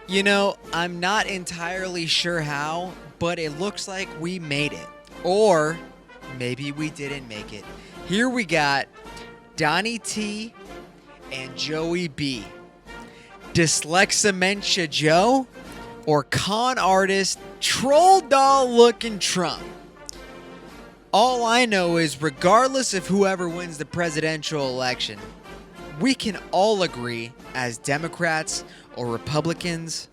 You know, I'm not entirely sure how, but it looks like we made it. Or maybe we didn't make it. Here we got Donnie T and Joey B. Dyslexamentia Joe or con artist troll doll looking Trump. All I know is regardless of whoever wins the presidential election, we can all agree as Democrats or Republicans,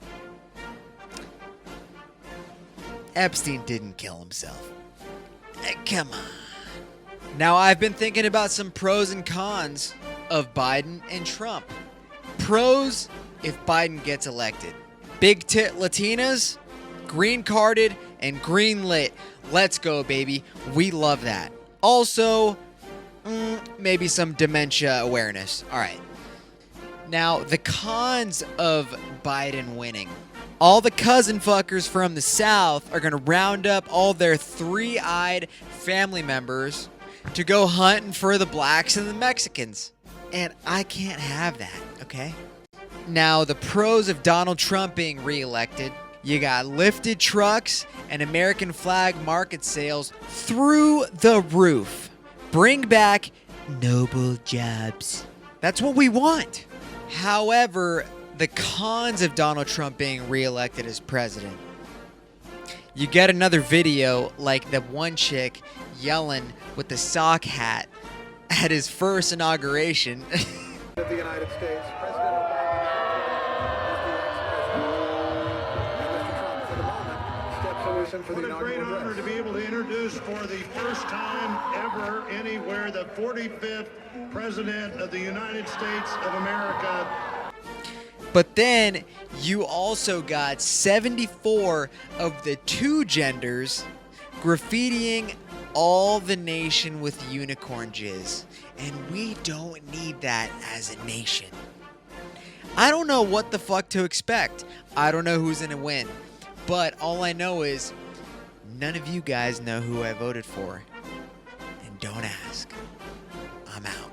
Epstein didn't kill himself. Come on. Now, I've been thinking about some pros and cons of Biden and Trump. Pros if Biden gets elected. Big tit Latinas, green carded, and green lit. Let's go, baby. We love that. Also, maybe some dementia awareness. All right. Now, the cons of Biden winning. All the cousin fuckers from the South are going to round up all their three-eyed family members to go hunting for the blacks and the Mexicans. And I can't have that, okay? Now, the pros of Donald Trump being reelected. You got lifted trucks and American flag market sales through the roof. Bring back noble jobs. That's what we want. However, the cons of Donald Trump being reelected as president. You get another video like the one chick yelling with the sock hat at his first inauguration. Of the United States, President Obama is the ex-president. And Mr. Trump, for the moment, steps in for the inaugural address. What a great honor to be able to introduce for the first time ever anywhere the 45th President of the United States of America. But then you also got 74 of the two genders graffitiing all the nation with unicorn jizz. And we don't need that as a nation. I don't know what the fuck to expect. I don't know who's gonna win. But all I know is none of you guys know who I voted for. And don't ask. I'm out.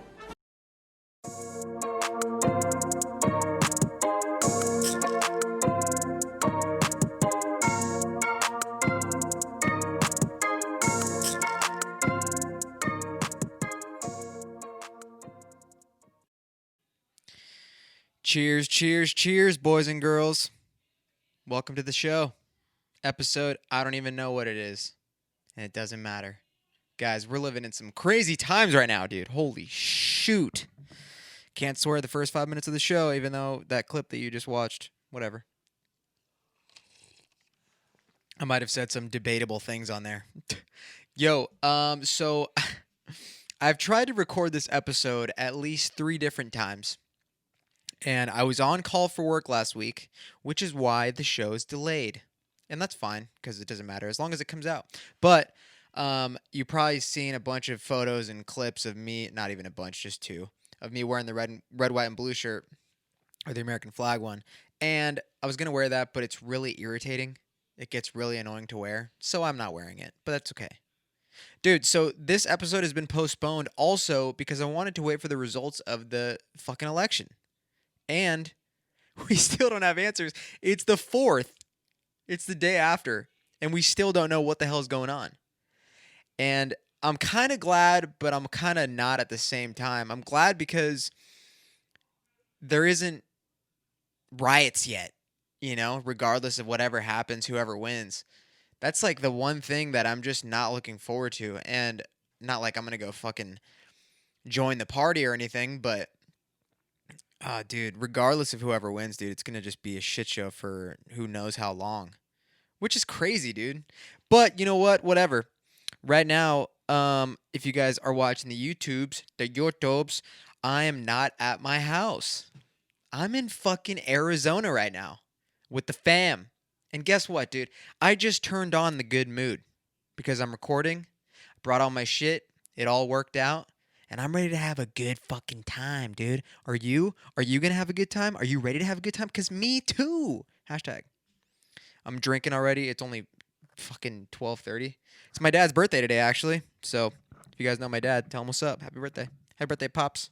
Cheers, cheers, cheers, boys and girls. Welcome to the show. Episode, I don't even know what it is. And it doesn't matter. Guys, we're living in some crazy times right now, dude. Holy shoot. Can't swear the first 5 minutes of the show, even though that clip that you just watched, whatever. I might have said some debatable things on there. Yo, so I've tried to record this episode at least 3 different times. And I was on call for work last week, which is why the show is delayed. And that's fine, because it doesn't matter, as long as it comes out. But you've probably seen a bunch of photos and clips of me, not even a bunch, just 2, of me wearing the red, white, and blue shirt, or the American flag one. And I was going to wear that, but it's really irritating. It gets really annoying to wear, so I'm not wearing it. But that's okay. Dude, so this episode has been postponed also because I wanted to wait for the results of the fucking election. And we still don't have answers. It's the 4th. It's the day after. And we still don't know what the hell is going on. And I'm kind of glad, but I'm kind of not at the same time. I'm glad because there isn't riots yet, you know, regardless of whatever happens, whoever wins. That's like the one thing that I'm just not looking forward to. And not like I'm going to go fucking join the party or anything, but dude, regardless of whoever wins, dude, it's going to just be a shit show for who knows how long. Which is crazy, dude. But you know what? Whatever. Right now, if you guys are watching the YouTubes, I am not at my house. I'm in fucking Arizona right now with the fam. And guess what, dude? I just turned on the good mood because I'm recording. I brought all my shit. It all worked out. And I'm ready to have a good fucking time, dude. Are you? Are you going to have a good time? Are you ready to have a good time? Because me too. Hashtag. I'm drinking already. It's only fucking 12:30. It's my dad's birthday today, actually. So if you guys know my dad, tell him what's up. Happy birthday. Happy birthday, Pops.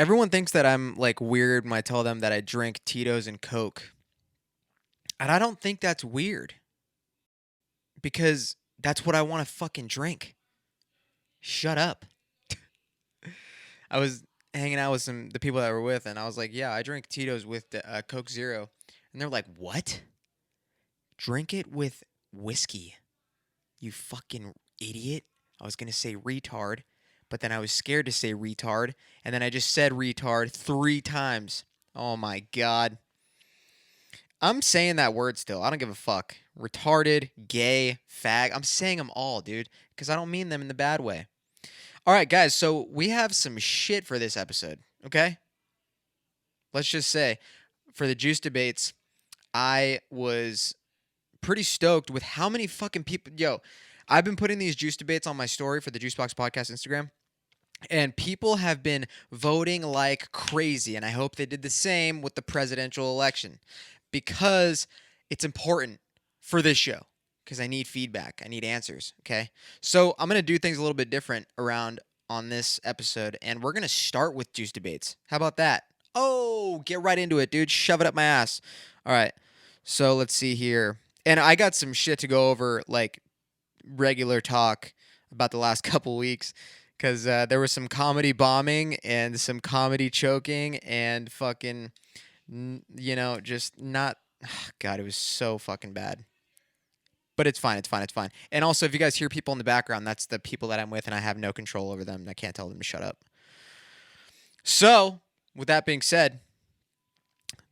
Everyone thinks that I'm like weird when I tell them that I drink Tito's and Coke. And I don't think that's weird because that's what I want to fucking drink. Shut up. I was hanging out with the people that were with, and I was like, "Yeah, I drink Tito's with Coke Zero," and they're like, "What? Drink it with whiskey? You fucking idiot!" I was gonna say retard, but then I was scared to say retard, and then I just said retard 3 times. Oh my god. I'm saying that word still. I don't give a fuck. Retarded, gay, fag. I'm saying them all, dude, because I don't mean them in the bad way. All right, guys, so we have some shit for this episode, okay? Let's just say for the juice debates, I was pretty stoked with how many fucking people. Yo, I've been putting these juice debates on my story for the Juicebox Podcast Instagram, and people have been voting like crazy, and I hope they did the same with the presidential election because it's important for this show because I need feedback. I need answers, okay? So I'm going to do things a little bit different around on this episode, and we're going to start with juice debates. How about that? Oh, get right into it, dude. Shove it up my ass. All right. So let's see here. And I got some shit to go over, like regular talk about the last couple weeks because there was some comedy bombing and some comedy choking and fucking, just not. God, it was so fucking bad. But it's fine. It's fine. It's fine. And also, if you guys hear people in the background, that's the people that I'm with, and I have no control over them. And I can't tell them to shut up. So, with that being said,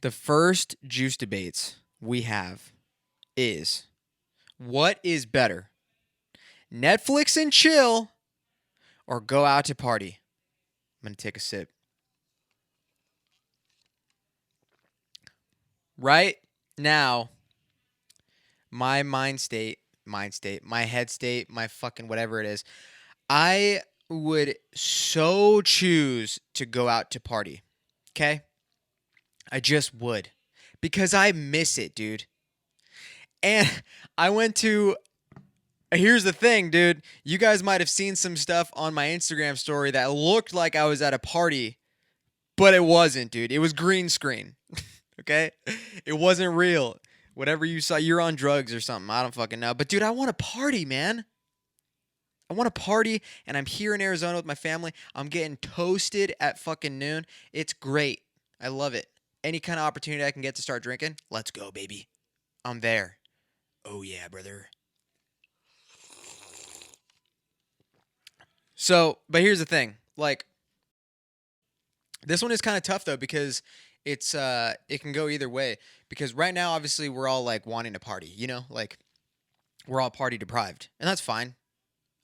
the first juice debates we have is what is better, Netflix and chill or go out to party? I'm going to take a sip. Right now, my my head state, my fucking whatever it is, I would so choose to go out to party. Okay? I just would. Because I miss it, dude. And I went to. Here's the thing, dude. You guys might have seen some stuff on my Instagram story that looked like I was at a party, but it wasn't, dude. It was green screen. Okay? It wasn't real. Whatever you saw, you're on drugs or something. I don't fucking know. But, dude, I want to party, man. I want to party, and I'm here in Arizona with my family. I'm getting toasted at fucking noon. It's great. I love it. Any kind of opportunity I can get to start drinking, let's go, baby. I'm there. Oh, yeah, brother. So, but here's the thing. Like, this one is kind of tough, though, because it can go either way. Because right now, obviously, we're all, like, wanting to party, Like, we're all party deprived. And that's fine.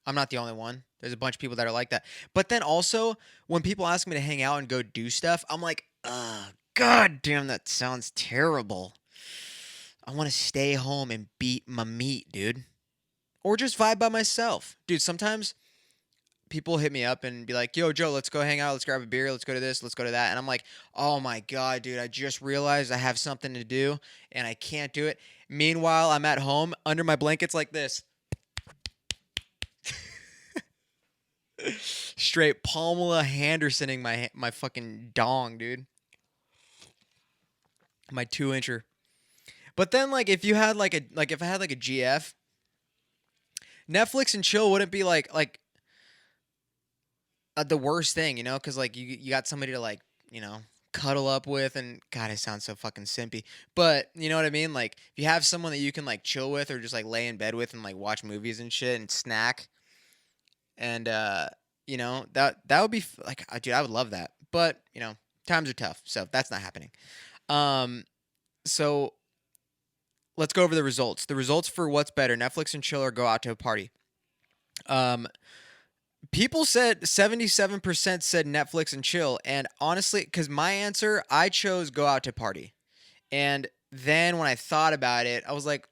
I'm not the only one. There's a bunch of people that are like that. But then also, when people ask me to hang out and go do stuff, I'm like, god damn, that sounds terrible. I want to stay home and beat my meat, dude. Or just vibe by myself. Dude, sometimes people hit me up and be like, yo, Joe, let's go hang out. Let's grab a beer. Let's go to this. Let's go to that. And I'm like, oh my God, dude, I just realized I have something to do and I can't do it. Meanwhile, I'm at home under my blankets like this. Straight Pamela Hendersoning my fucking dong, dude. My 2-incher. But then, like, if you had if I had like a GF, Netflix and chill wouldn't be like the worst thing, because like you got somebody to like cuddle up with, and God, I sound so fucking simpy, but you know what I mean. Like if you have someone that you can like chill with or just like lay in bed with and like watch movies and shit and snack, and that would be like, dude, I would love that. But times are tough, so that's not happening. So let's go over the results. The results for what's better, Netflix and chill or go out to a party. People said 77% said Netflix and chill. And honestly, because my answer, I chose go out to party. And then when I thought about it, I was like,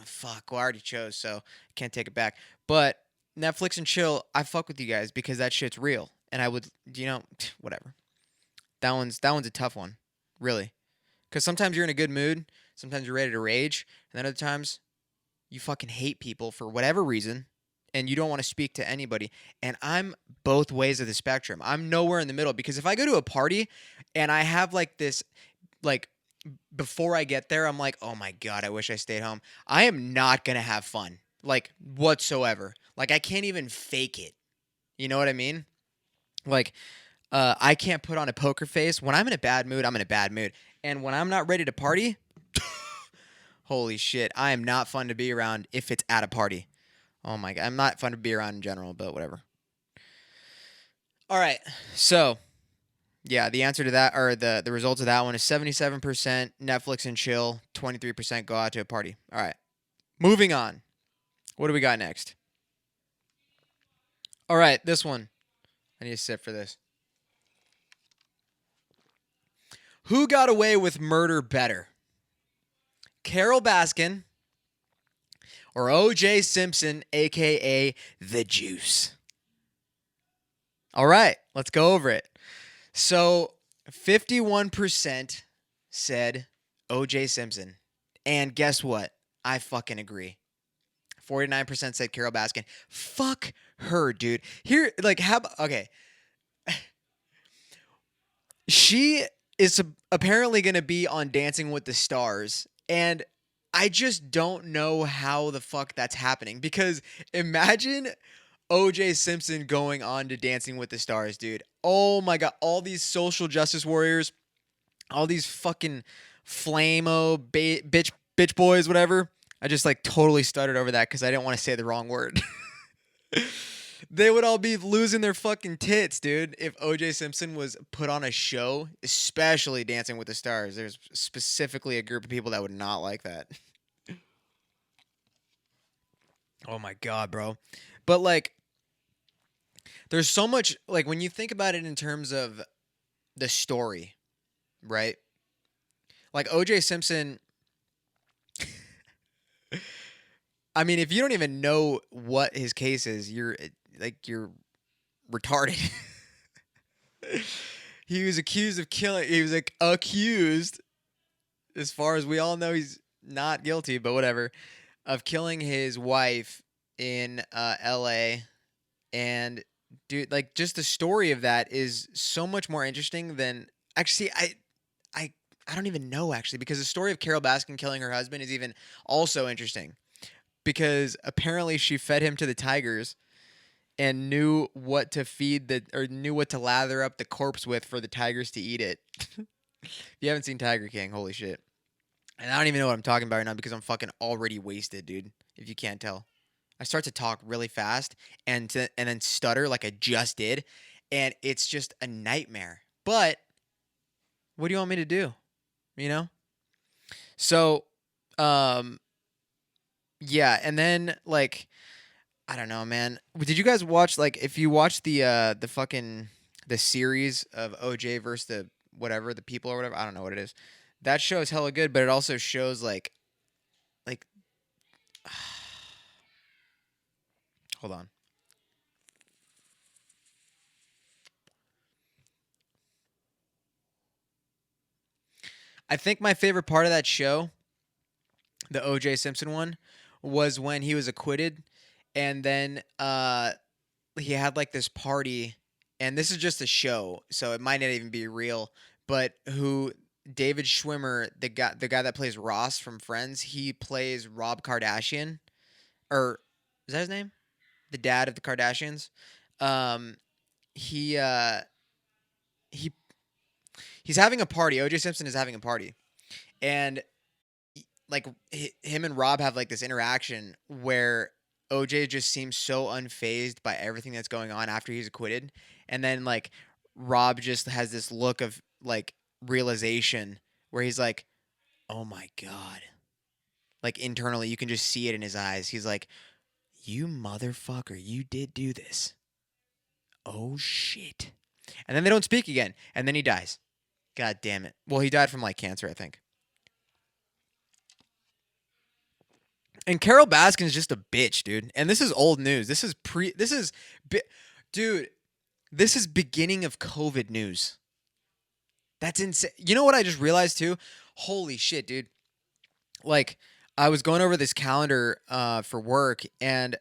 fuck, well, I already chose, so I can't take it back. But Netflix and chill, I fuck with you guys because that shit's real. And I would, whatever. That one's a tough one, really. Because sometimes you're in a good mood. Sometimes you're ready to rage. And then other times, you fucking hate people for whatever reason. and you don't want to speak to anybody. And I'm both ways of the spectrum. I'm nowhere in the middle, because if I go to a party and I have like this, like, before I get there, I'm like, oh my God, I wish I stayed home. I am not going to have fun, like, whatsoever. Like, I can't even fake it. You know what I mean? Like, I can't put on a poker face. When I'm in a bad mood, I'm in a bad mood. And when I'm not ready to party, holy shit, I am not fun to be around if it's at a party. Oh my God, I'm not fun to be around in general, but whatever. All right, so yeah, the answer to that, or the results of that one, is 77% Netflix and chill, 23% go out to a party. All right, moving on. What do we got next? All right, this one. I need to sit for this. Who got away with murder better? Carol Baskin or O.J. Simpson, a.k.a. The Juice? All right, let's go over it. So 51% said O.J. Simpson. And guess what? I fucking agree. 49% said Carol Baskin. Fuck her, dude. Here, like, okay. She is apparently going to be on Dancing with the Stars. And I just don't know how the fuck that's happening. Because imagine O.J. Simpson going on to Dancing with the Stars, dude. Oh my God. All these social justice warriors, all these fucking flame-o bitch boys, whatever. I just like totally stuttered over that because I didn't want to say the wrong word. They would all be losing their fucking tits, dude, if O.J. Simpson was put on a show, especially Dancing with the Stars. There's specifically a group of people that would not like that. Oh my God, bro. But like, there's so much, like, when you think about it in terms of the story, right? Like, O.J. Simpson, I mean, if you don't even know what his case is, you're retarded. He was accused of killing. He was like accused, as far as we all know, he's not guilty, but whatever, of killing his wife in L.A. And dude, like, just the story of that is so much more interesting than actually. I I don't even know, actually, because the story of Carol Baskin killing her husband is even also interesting, because apparently she fed him to the tigers and knew what to knew what to lather up the corpse with for the tigers to eat it. If you haven't seen Tiger King, holy shit. And I don't even know what I'm talking about right now because I'm fucking already wasted, dude. If you can't tell. I start to talk really fast and then stutter like I just did, and it's just a nightmare. But what do you want me to do? You know? So, um yeah, and then, like, I don't know, man. Did you guys watch, like, if you watch the fucking the series of OJ versus the whatever, the people or whatever, I don't know what it is. That show is hella good, but it also shows like hold on. I think my favorite part of that show, the OJ Simpson one, was when he was acquitted, and then he had like this party, and this is just a show, so it might not even be real, but who David Schwimmer, the guy that plays Ross from Friends, he plays Rob Kardashian, or is that his name? The dad of the Kardashians. Um he he he's having a party. OJ Simpson is having a party. And like him and Rob have like this interaction where OJ just seems so unfazed by everything that's going on after he's acquitted, and then like Rob just has this look of like realization where he's like, "Oh my God." Like internally you can just see it in his eyes. He's like, "You motherfucker, you did do this. Oh shit." And then they don't speak again, and then he dies. God damn it. Well, he died from like cancer, I think. And Carol Baskin's just a bitch, dude. And this is old news. Dude, this is beginning of COVID news. That's insane. You know what I just realized too? Holy shit, dude. Like, I was going over this calendar for work, and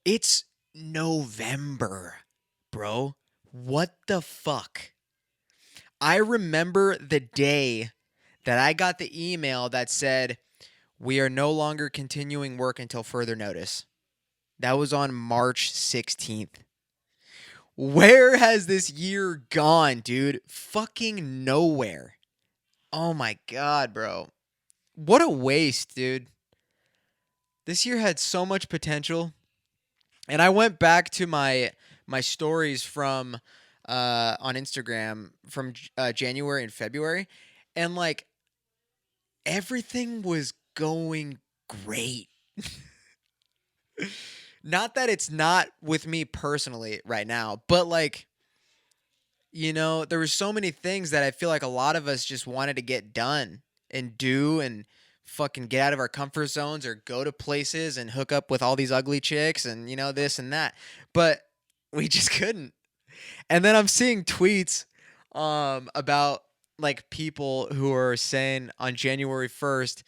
it's November, bro. What the fuck? I remember the day that I got the email that said, "We are no longer continuing work until further notice." That was on March 16th. Where has this year gone, dude? Fucking nowhere. Oh my god, bro. What a waste, dude. This year had so much potential. And I went back to my stories from on Instagram from January and February, and like everything was going great. Not that it's not with me personally right now, but like, there were so many things that I feel like a lot of us just wanted to get done and do and fucking get out of our comfort zones or go to places and hook up with all these ugly chicks and this and that. But we just couldn't. And then I'm seeing tweets about like people who are saying on January 1st,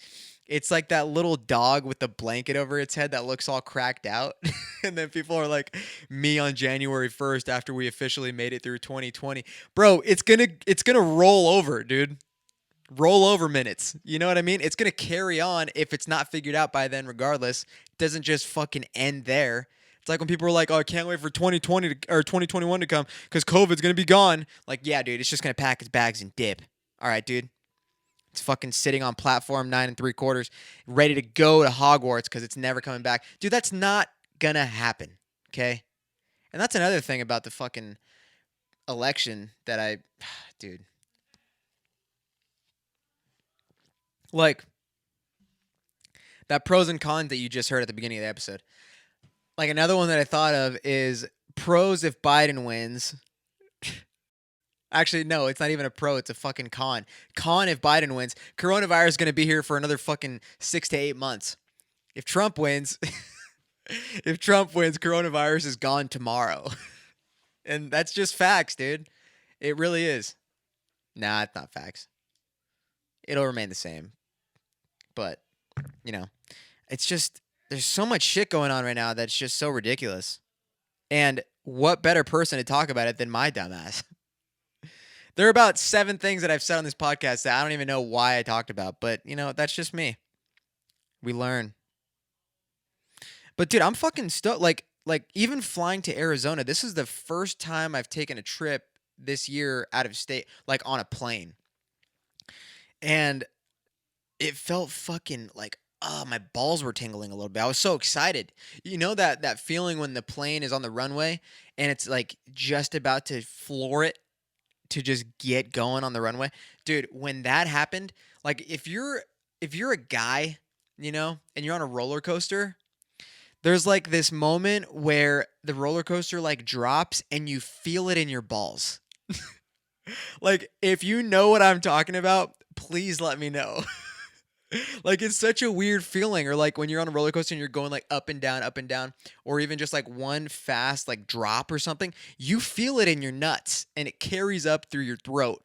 it's like that little dog with the blanket over its head that looks all cracked out. And then people are like, me on January 1st after we officially made it through 2020. Bro, it's gonna roll over, dude. Roll over minutes. You know what I mean? It's gonna carry on if it's not figured out by then, regardless. It doesn't just fucking end there. It's like when people are like, "Oh, I can't wait for 2020 or 2021 to come because COVID's gonna be gone." Like, yeah, dude, it's just gonna pack its bags and dip. All right, dude. It's fucking sitting on platform 9 3/4, ready to go to Hogwarts because it's never coming back. Dude, that's not gonna happen. Okay? And that's another thing about the fucking election that dude. Like, that pros and cons that you just heard at the beginning of the episode. Like, another one that I thought of is pros if Biden wins. Actually, no, it's not even a pro. It's a fucking con. Con if Biden wins. Coronavirus is going to be here for another fucking 6 to 8 months. If Trump wins, coronavirus is gone tomorrow. And that's just facts, dude. It really is. Nah, it's not facts. It'll remain the same. But, it's just, there's so much shit going on right now that's just so ridiculous. And what better person to talk about it than my dumbass? There are about 7 things that I've said on this podcast that I don't even know why I talked about, but that's just me. We learn. But dude, I'm fucking stoked. Like even flying to Arizona, this is the first time I've taken a trip this year out of state, like on a plane. And it felt fucking like, oh, my balls were tingling a little bit. I was so excited. You know that feeling when the plane is on the runway and it's like just about to floor it to just get going on the runway. Dude, when that happened, like if you're a guy, and you're on a roller coaster, there's like this moment where the roller coaster like drops and you feel it in your balls. Like if you know what I'm talking about, please let me know. Like it's such a weird feeling, or like when you're on a roller coaster and you're going like up and down, or even just like one fast like drop or something, you feel it in your nuts and it carries up through your throat.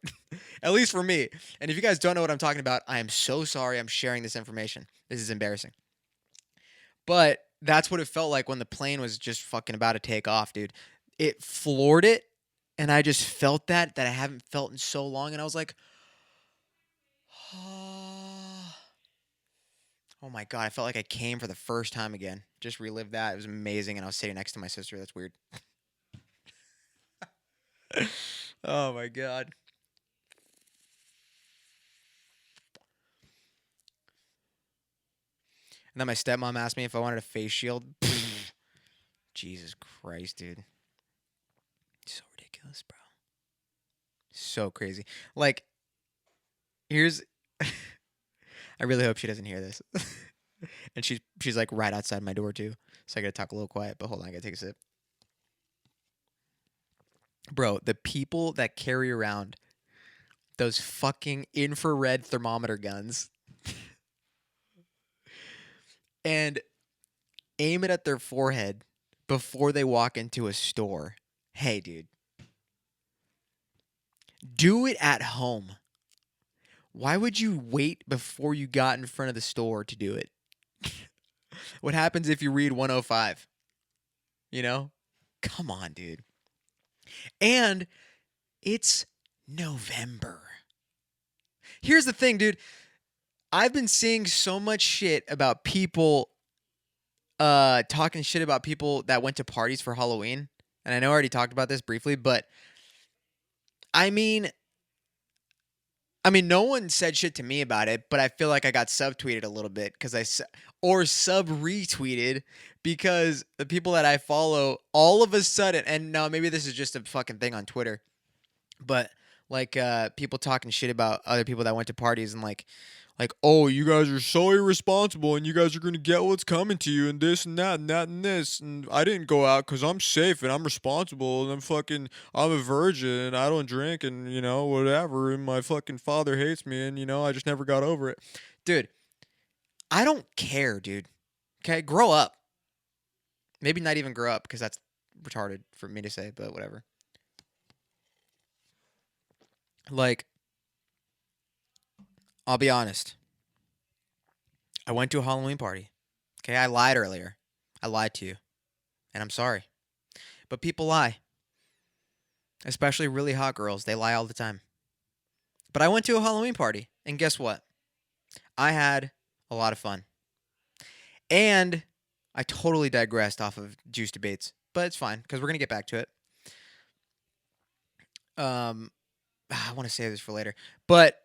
At least for me. And if you guys don't know what I'm talking about, I am so sorry I'm sharing this information. This is embarrassing. But that's what it felt like when the plane was just fucking about to take off, dude. It floored it, and I just felt that I haven't felt in so long, and I was like, oh my god, I felt like I came for the first time again. Just relived that. It was amazing, and I was sitting next to my sister. That's weird. Oh my god. And then my stepmom asked me if I wanted a face shield. Jesus Christ, dude. So ridiculous, bro. So crazy. Like, here's I really hope she doesn't hear this. And she's like right outside my door too. So I gotta talk a little quiet, but hold on, I gotta take a sip. Bro, the people that carry around those fucking infrared thermometer guns and aim it at their forehead before they walk into a store. Hey, dude. Do it at home. Why would you wait before you got in front of the store to do it? What happens if you read 105? Come on, dude. And it's November. Here's the thing, dude. I've been seeing so much shit about people talking shit about people that went to parties for Halloween. And I know I already talked about this briefly, but I mean no one said shit to me about it, but I feel like I got subtweeted a little bit or sub retweeted because the people that I follow all of a sudden, and no, maybe this is just a fucking thing on Twitter, but like people talking shit about other people that went to parties and like, oh, you guys are so irresponsible and you guys are going to get what's coming to you and this and that and that and this. And I didn't go out because I'm safe and I'm responsible and I'm a virgin and I don't drink and, whatever. And my fucking father hates me and, I just never got over it. Dude, I don't care, dude. Okay, grow up. Maybe not even grow up because that's retarded for me to say, but whatever. Like, I'll be honest. I went to a Halloween party. Okay, I lied earlier. I lied to you. And I'm sorry. But people lie. Especially really hot girls. They lie all the time. But I went to a Halloween party. And guess what? I had a lot of fun. And I totally digressed off of juice debates. But it's fine, because we're going to get back to it. I want to save this for later. But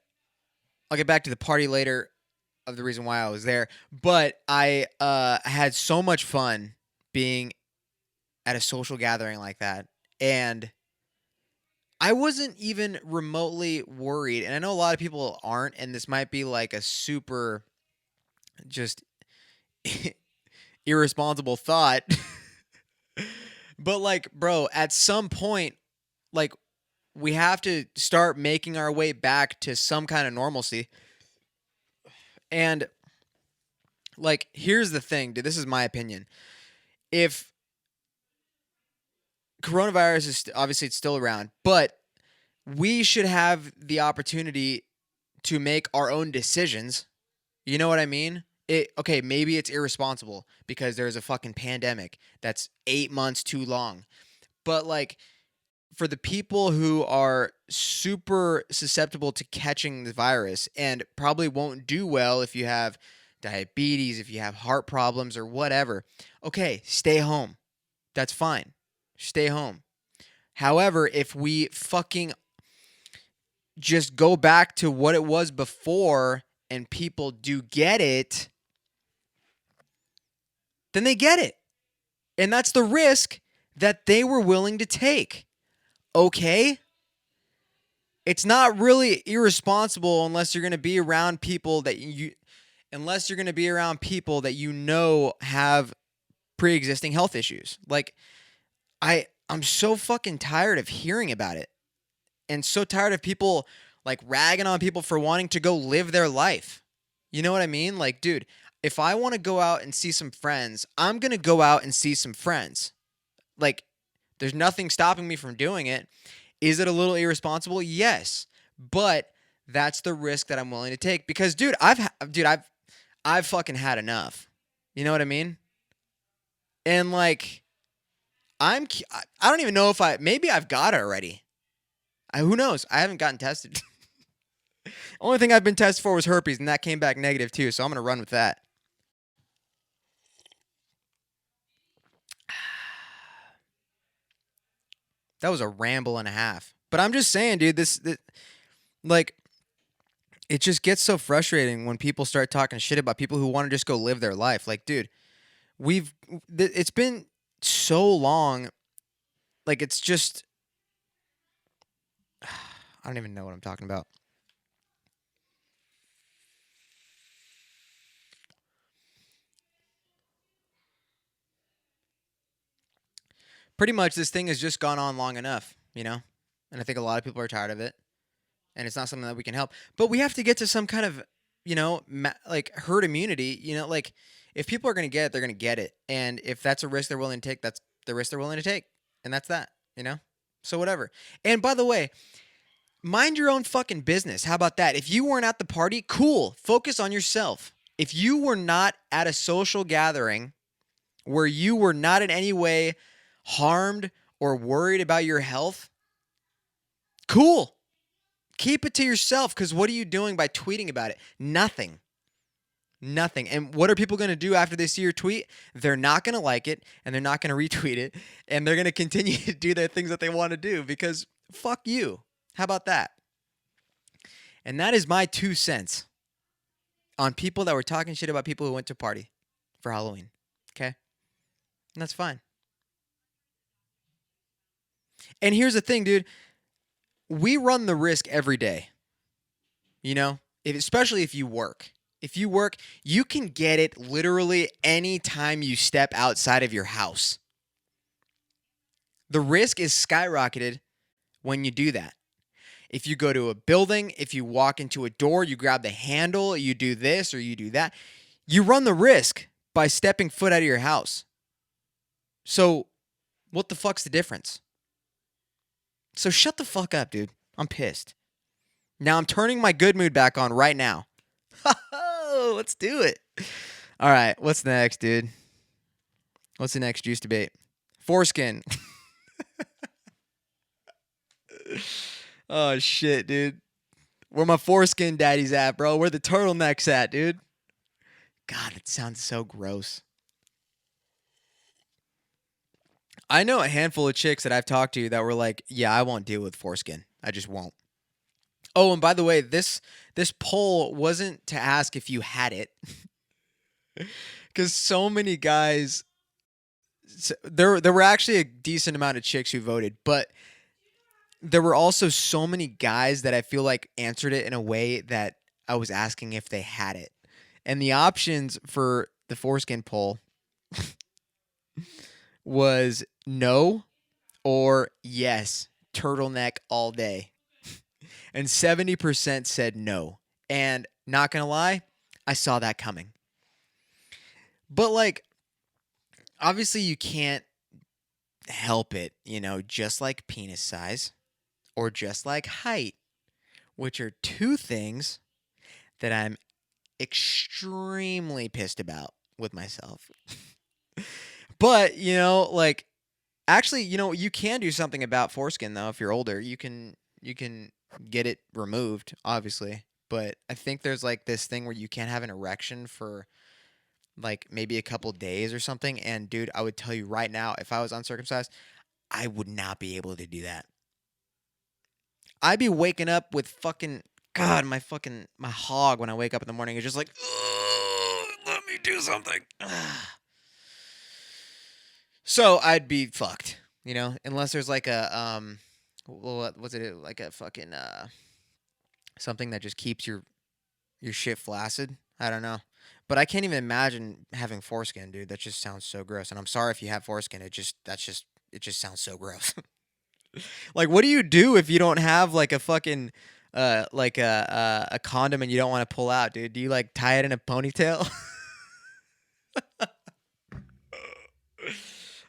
I'll get back to the party later of the reason why I was there. But I had so much fun being at a social gathering like that. And I wasn't even remotely worried. And I know a lot of people aren't. And this might be like a super just irresponsible thought. But like, bro, at some point, like, we have to start making our way back to some kind of normalcy. And like, here's the thing, dude. This is my opinion. If coronavirus is obviously it's still around, but we should have the opportunity to make our own decisions. You know what I mean? Okay, maybe it's irresponsible because there's a fucking pandemic that's 8 months too long. But like, for the people who are super susceptible to catching the virus and probably won't do well if you have diabetes, if you have heart problems or whatever, okay, stay home. That's fine. Stay home. However, if we fucking just go back to what it was before and people do get it, then they get it. And that's the risk that they were willing to take. Okay? It's not really irresponsible unless you're going to be around people that you know have pre-existing health issues. Like, I'm so fucking tired of hearing about it. And so tired of people like ragging on people for wanting to go live their life. You know what I mean? Like, dude, if I want to go out and see some friends, I'm going to go out and see some friends. Like, there's nothing stopping me from doing it. Is it a little irresponsible? Yes. But that's the risk that I'm willing to take because, dude, I've fucking had enough. You know what I mean? And like, I don't even know if maybe I've got it already. Who knows? I haven't gotten tested. Only thing I've been tested for was herpes, and that came back negative too, so I'm going to run with that. That was a ramble and a half. But I'm just saying, dude, like, it just gets so frustrating when people start talking shit about people who want to just go live their life. Like, dude, it's been so long. Like, it's just, I don't even know what I'm talking about. Pretty much this thing has just gone on long enough, you know? And I think a lot of people are tired of it. And it's not something that we can help. But we have to get to some kind of, like herd immunity. Like, if people are going to get it, they're going to get it. And if that's a risk they're willing to take, that's the risk they're willing to take. And that's that, So whatever. And by the way, mind your own fucking business. How about that? If you weren't at the party, cool. Focus on yourself. If you were not at a social gathering where you were not in any way harmed or worried about your health, cool. Keep it to yourself, because what are you doing by tweeting about it? Nothing. Nothing. And what are people going to do after they see your tweet? They're not going to like it, and they're not going to retweet it, and they're going to continue to do their things that they want to do, because fuck you. How about that? And that is my 2 cents on people that were talking shit about people who went to a party for Halloween. Okay? And that's fine. And here's the thing, dude. We run the risk every day. You know? Especially if you work. If you work, you can get it literally any time you step outside of your house. The risk is skyrocketed when you do that. If you go to a building, if you walk into a door, you grab the handle, you do this or you do that, you run the risk by stepping foot out of your house. So what the fuck's the difference? So shut the fuck up, dude. I'm pissed. Now I'm turning my good mood back on right now. Let's do it. All right, what's next, dude? What's the next juice debate? Foreskin. Oh, shit, dude. Where my foreskin daddies at, bro? Where the turtlenecks at, dude? God, it sounds so gross. I know a handful of chicks that I've talked to that were like, yeah, I won't deal with foreskin. I just won't. Oh, and by the way, this poll wasn't to ask if you had it. Because so many guys... There were actually a decent amount of chicks who voted, but... there were also so many guys that I feel like answered it in a way that I was asking if they had it. And the options for the foreskin poll was no or yes, turtleneck all day. And 70% said no. And not going to lie, I saw that coming. But like, obviously you can't help it, you know, just like penis size. Or just like height, which are two things that I'm extremely pissed about with myself. But, you know, like, actually, you know, you can do something about foreskin, though, if you're older. You can get it removed, obviously. But I think there's, like, this thing where you can't have an erection for, like, maybe a couple days or something. And, dude, I would tell you right now, if I was uncircumcised, I would not be able to do that. I'd be waking up with fucking, God, my hog when I wake up in the morning is just like, let me do something. So I'd be fucked, you know, unless there's like a, what's it, like a fucking, something that just keeps your shit flaccid. I don't know. But I can't even imagine having foreskin, dude. That just sounds so gross. And I'm sorry if you have foreskin. It just sounds so gross. Like, what do you do if you don't have like a fucking like a condom and you don't want to pull out, dude? Do you like tie it in a ponytail?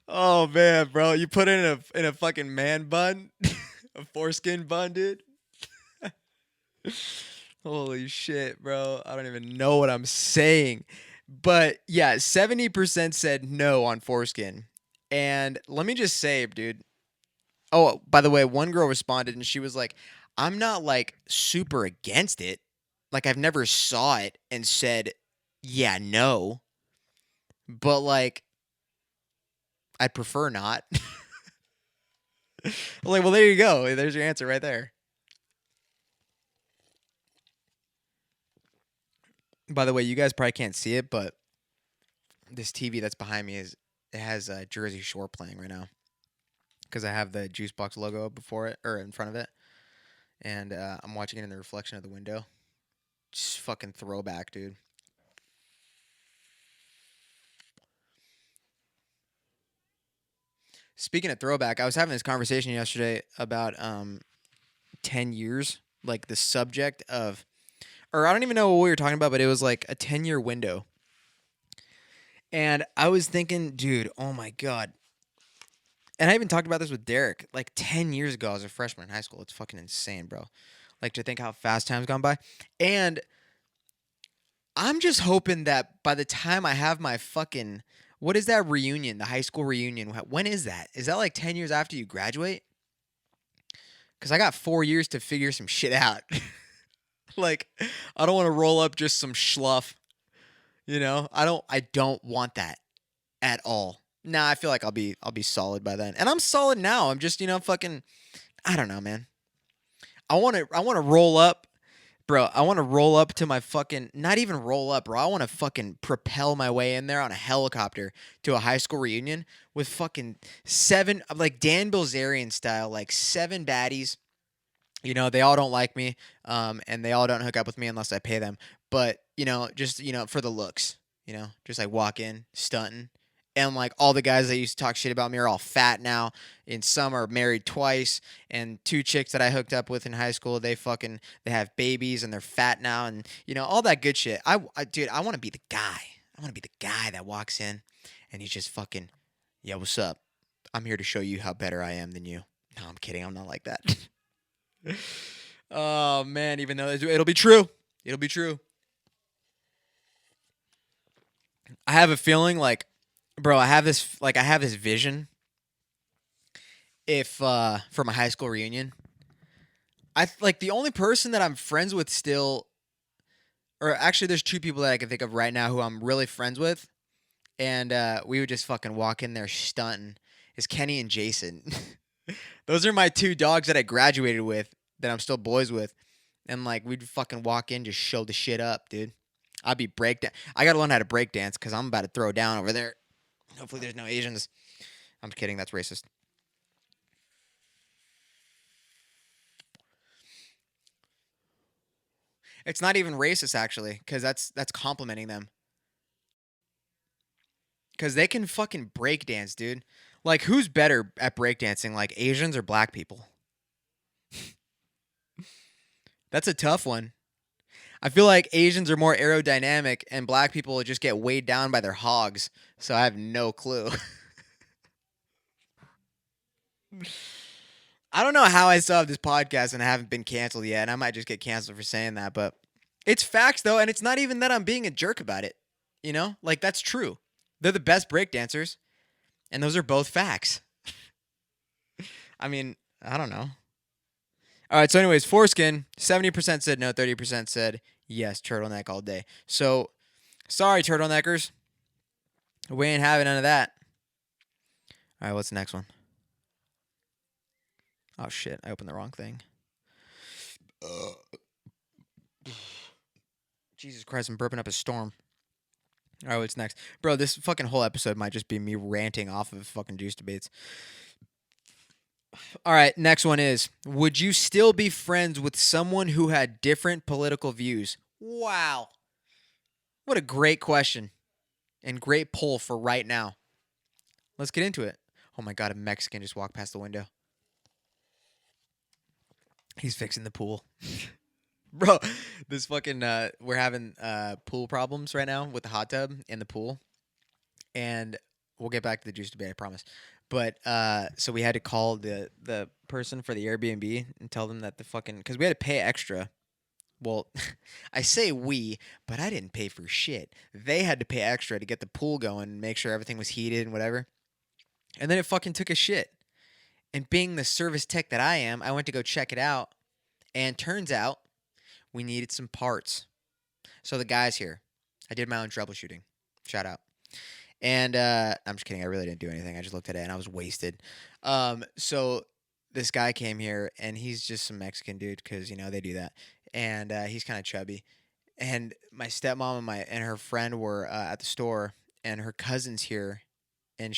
Oh man, bro, you put it in a fucking man bun, a foreskin bun, dude. Holy shit, bro! I don't even know what I'm saying, but yeah, 70% said no on foreskin, and let me just say, dude. Oh, by the way, one girl responded and she was like, I'm not like super against it. Like I've never saw it and said, yeah, no. But like, I'd prefer not. Like, well, there you go. There's your answer right there. By the way, you guys probably can't see it, but this TV that's behind me it has Jersey Shore playing right now. Because I have the Juice Box logo up before it, or in front of it. And I'm watching it in the reflection of the window. Just fucking throwback, dude. Speaking of throwback, I was having this conversation yesterday about 10 years. Like the subject of... Or I don't even know what we were talking about, but it was like a 10-year window. And I was thinking, dude, oh my God. And I even talked about this with Derek. Like 10 years ago, I was a freshman in high school. It's fucking insane, bro. Like to think how fast time's gone by. And I'm just hoping that by the time I have my fucking What is that reunion? The high school reunion. When is that? Is that like 10 years after you graduate? Because I got 4 years to figure some shit out. Like, I don't want to roll up just some schluff. You know, I don't want that at all. Nah, I feel like I'll be solid by then. And I'm solid now. I'm just, fucking I don't know, man. I want to roll up, bro. I want to roll up to my fucking not even roll up, bro. I want to fucking propel my way in there on a helicopter to a high school reunion with fucking seven like Dan Bilzerian style, like seven baddies. They all don't like me, and they all don't hook up with me unless I pay them. But just for the looks, just like walk in, stunting, and like all the guys that used to talk shit about me are all fat now, and some are married twice, and two chicks that I hooked up with in high school, they have babies and they're fat now, and all that good shit. Dude, I want to be the guy. I want to be the guy that walks in, and he's just fucking, yeah, what's up? I'm here to show you how better I am than you. No, I'm kidding. I'm not like that. Oh man, even though it'll be true. It'll be true. I have a feeling like, bro, I have this vision if for my high school reunion. Like the only person that I'm friends with still, or actually there's two people that I can think of right now who I'm really friends with, and we would just fucking walk in there stunting, is Kenny and Jason. Those are my two dogs that I graduated with that I'm still boys with. And like we'd fucking walk in, just show the shit up, dude. I'd be I gotta learn how to break dance because I'm about to throw down over there. Hopefully there's no Asians. I'm kidding, that's racist. It's not even racist actually, because that's complimenting them. Because they can fucking break dance, dude. Like who's better at breakdancing, like Asians or black people? That's a tough one. I feel like Asians are more aerodynamic and black people just get weighed down by their hogs. So I have no clue. I don't know how I still have this podcast and I haven't been canceled yet. And I might just get canceled for saying that, but it's facts though, and it's not even that I'm being a jerk about it. Like that's true. They're the best breakdancers, and those are both facts. I mean, I don't know. All right, so anyways, Foreskin, 70% said no, 30% said yes, turtleneck all day. So, sorry, turtleneckers. We ain't having none of that. All right, what's the next one? Oh, shit, I opened the wrong thing. Jesus Christ, I'm burping up a storm. All right, what's next? Bro, this fucking whole episode might just be me ranting off of fucking juice debates. All right, next one is, would you still be friends with someone who had different political views? Wow. What a great question and great poll for right now. Let's get into it. Oh my God, a Mexican just walked past the window. He's fixing the pool. Bro, this fucking, we're having pool problems right now with the hot tub and the pool. And we'll get back to the juice debate, I promise. But so we had to call the person for the Airbnb and tell them that because we had to pay extra. Well, I say we, but I didn't pay for shit. They had to pay extra to get the pool going and make sure everything was heated and whatever. And then it fucking took a shit. And being the service tech that I am, I went to go check it out. And turns out we needed some parts. So the guys here, I did my own troubleshooting. Shout out. And I'm just kidding. I really didn't do anything. I just looked at it and I was wasted. So this guy came here and he's just some Mexican dude because they do that. And he's kind of chubby. And my stepmom and her friend were at the store, and her cousin's here, and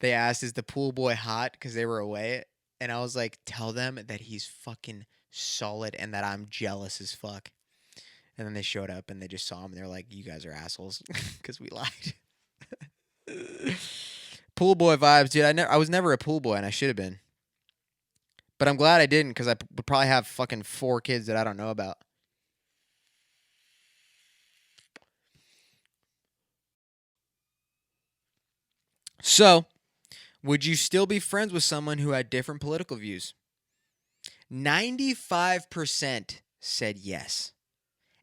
they asked, "Is the pool boy hot?" Because they were away, and I was like, "Tell them that he's fucking solid and that I'm jealous as fuck." And then they showed up and they just saw him and they're like, "You guys are assholes," because we lied. Pool boy vibes, dude. I was never a pool boy, and I should have been. But I'm glad I didn't, because I would probably have fucking 4 kids that I don't know about. So, would you still be friends with someone who had different political views? 95% said yes.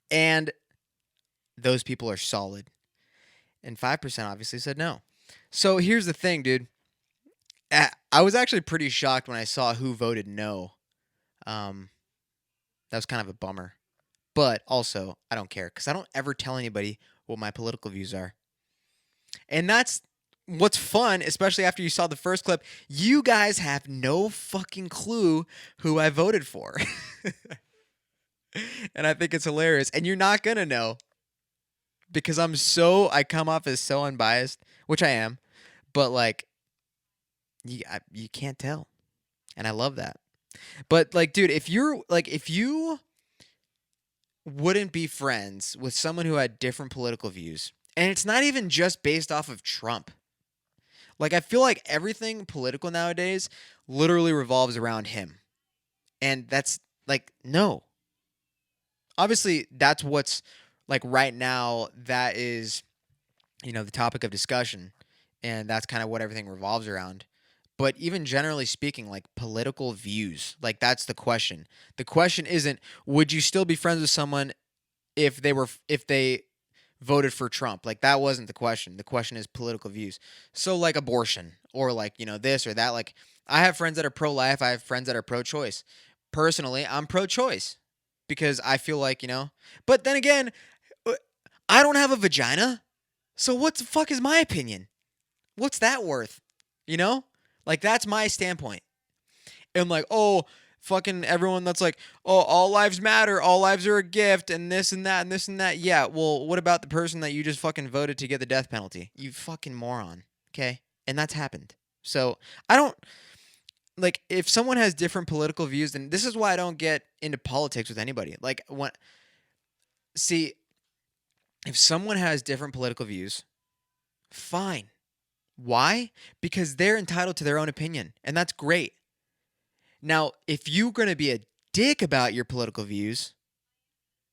And those people are solid. and 5% obviously said no. So here's the thing, dude. I was actually pretty shocked when I saw who voted no. Um, that was kind of a bummer. But also, I don't care because I don't ever tell anybody what my political views are. And that's what's fun, especially after you saw the first clip. You guys have no fucking clue who I voted for. And I think it's hilarious. And you're not going to know because I come off as so unbiased, which I am. But like, you can't tell. And I love that. But like, dude, if you wouldn't be friends with someone who had different political views, and it's not even just based off of Trump. Like, I feel like everything political nowadays literally revolves around him. And that's like, no. Obviously, that's what's like right now, that is, the topic of discussion. And that's kind of what everything revolves around. But even generally speaking, like political views, like that's the question. The question isn't, would you still be friends with someone if they voted for Trump? Like that wasn't the question. The question is political views. So like abortion or like, this or that. Like I have friends that are pro-life. I have friends that are pro-choice. Personally, I'm pro-choice because I feel like, but then again, I don't have a vagina. So what the fuck is my opinion? What's that worth? You know? Like that's my standpoint. And like, oh, fucking everyone that's like, oh, all lives matter, all lives are a gift, and this and that and this and that. Yeah, well, what about the person that you just fucking voted to get the death penalty? You fucking moron. Okay? And that's happened. So I don't like if someone has different political views, then this is why I don't get into politics with anybody. Like see, if someone has different political views, fine. Why? Because they're entitled to their own opinion, and that's great. Now, if you're going to be a dick about your political views,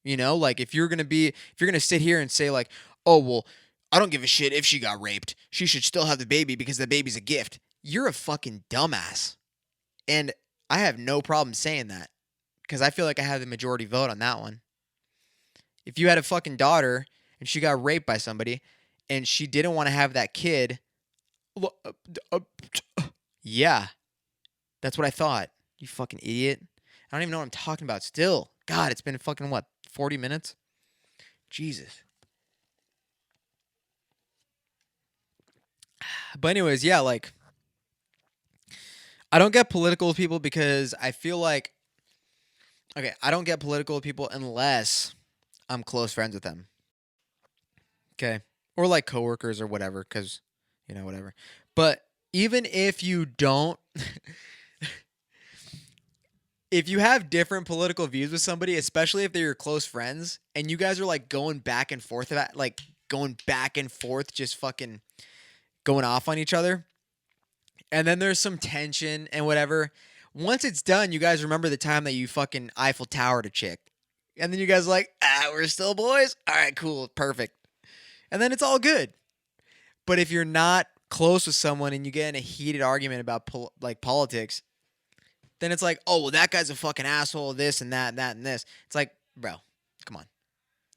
like if you're going to sit here and say like, "Oh, well, I don't give a shit if she got raped. She should still have the baby because the baby's a gift." You're a fucking dumbass. And I have no problem saying that because I feel like I have the majority vote on that one. If you had a fucking daughter and she got raped by somebody and she didn't want to have that kid, yeah, that's what I thought. You fucking idiot. I don't even know what I'm talking about still. God, it's been fucking, 40 minutes? Jesus. But anyways, yeah, like, I don't get political with people because I feel like, okay, I don't get political with people unless I'm close friends with them. Okay. Or like coworkers or whatever, because, whatever. But even if you don't, if you have different political views with somebody, especially if they're your close friends, and you guys are like going back and forth just fucking going off on each other, and then there's some tension and whatever. Once it's done, you guys remember the time that you fucking Eiffel Towered a chick, and then you guys are like, we're still boys. All right, cool, perfect, and then it's all good. But if you're not close with someone and you get in a heated argument about politics, then it's like, oh, well, that guy's a fucking asshole, this and that and that and this. It's like, bro, come on.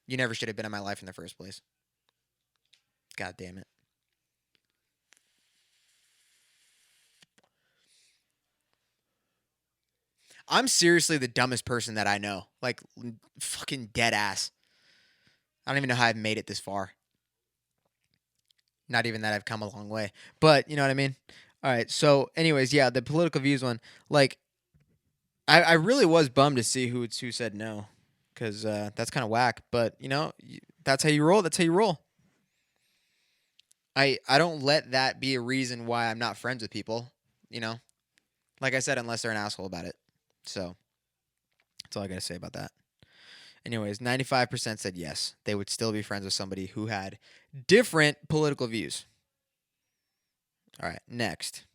You never should have been in my life in the first place. God damn it. I'm seriously the dumbest person that I know. Like, fucking dead ass. I don't even know how I've made it this far. Not even that I've come a long way. But, you know what I mean? All right. So, anyways, yeah, the political views one. Like, I really was bummed to see who said no. Because that's kind of whack. But, that's how you roll. That's how you roll. I don't let that be a reason why I'm not friends with people. Like I said, unless they're an asshole about it. So, that's all I got to say about that. Anyways, 95% said yes. They would still be friends with somebody who had different political views. All right, next.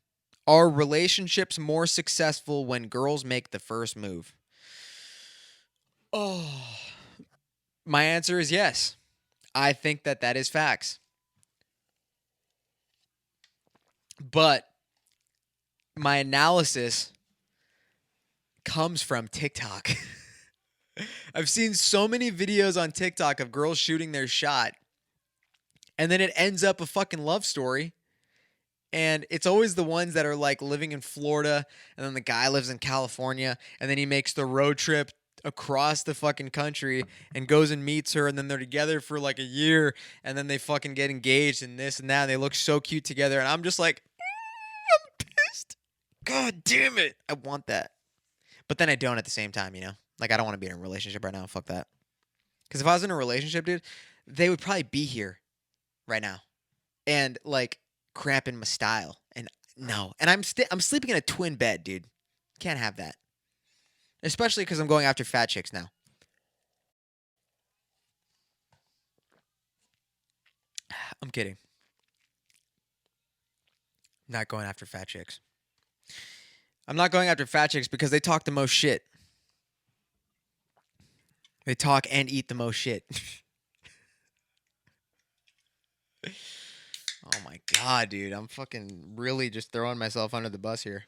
Are relationships more successful when girls make the first move? Oh, my answer is yes. I think that is facts. But my analysis comes from TikTok. I've seen so many videos on TikTok of girls shooting their shot, And then it ends up a fucking love story. And it's always the ones that are like living in Florida, and then the guy lives in California, and then he makes the road trip across the fucking country and goes and meets her, and then they're together for like a year, and then they fucking get engaged and this and that, and they look so cute together. And I'm just like, I'm pissed. God damn it. I want that. But then I don't at the same time, you know? Like, I don't want to be in a relationship right now. Fuck that. Because if I was in a relationship, dude, they would probably be here right now. And like cramping my style. And no. And I'm sleeping in a twin bed, dude. Can't have that. Especially because I'm going after fat chicks now. I'm kidding. Not going after fat chicks. I'm not going after fat chicks because they talk the most shit. They talk and eat the most shit. Oh my god, dude. I'm fucking really just throwing myself under the bus here.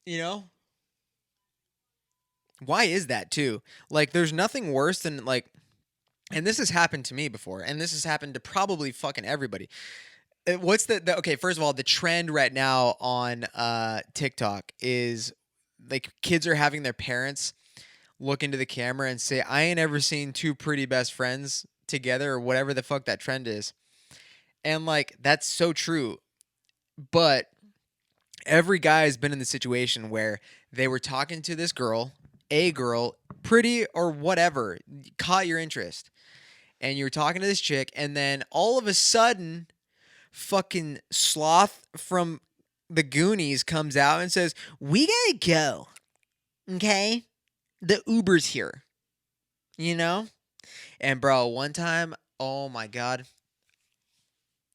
You know? Why is that too? Like there's nothing worse than like, and this has happened to me before, and this has happened to probably fucking everybody. What's okay, first of all, the trend right now on TikTok is like kids are having their parents look into the camera and say, I ain't ever seen two pretty best friends together, or whatever the fuck that trend is. And like that's so true. But every guy has been in the situation where they were talking to this girl, a girl, pretty or whatever, caught your interest. And you're talking to this chick, and then all of a sudden, fucking Sloth from the Goonies comes out and says, we gotta go. Okay? The Uber's here. You know? And bro, one time, oh my god.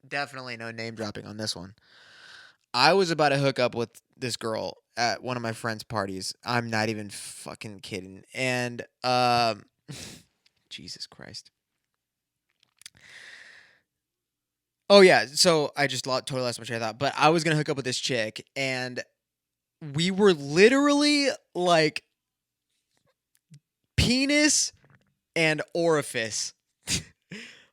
Definitely no name dropping on this one. I was about to hook up with this girl at one of my friend's parties. I'm not even fucking kidding. And Jesus Christ. Oh yeah, so I just totally lost my train of thought. But I was gonna hook up with this chick, and we were literally like penis and orifice.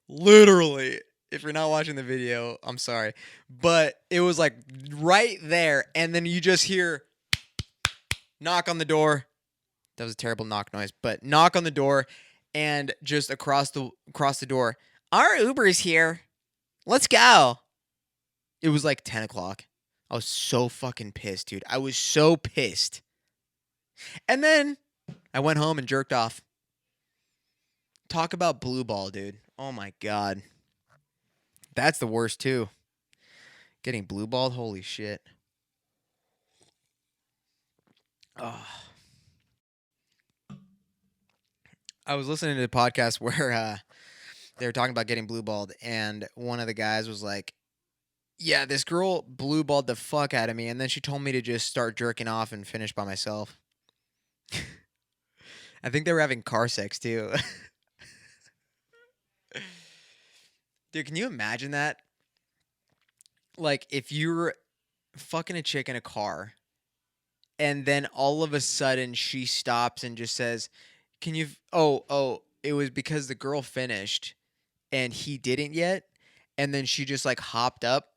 Literally. If you're not watching the video, I'm sorry. But it was like right there, and then you just hear knock on the door. That was a terrible knock noise, but knock on the door, and just across the door, our Uber is here. Let's go. It was like 10 o'clock. I was so fucking pissed, dude. I was so pissed. And then I went home and jerked off. Talk about blue ball, dude. Oh my god. That's the worst too. Getting blue balled, holy shit. Oh. I was listening to a podcast where they were talking about getting blue balled, and one of the guys was like, yeah, this girl blue balled the fuck out of me, and then she told me to just start jerking off and finish by myself. I think they were having car sex too. Dude, can you imagine that? Like, if you're fucking a chick in a car, and then all of a sudden she stops and just says, can you, oh, it was because the girl finished and he didn't yet. And then she just like hopped up,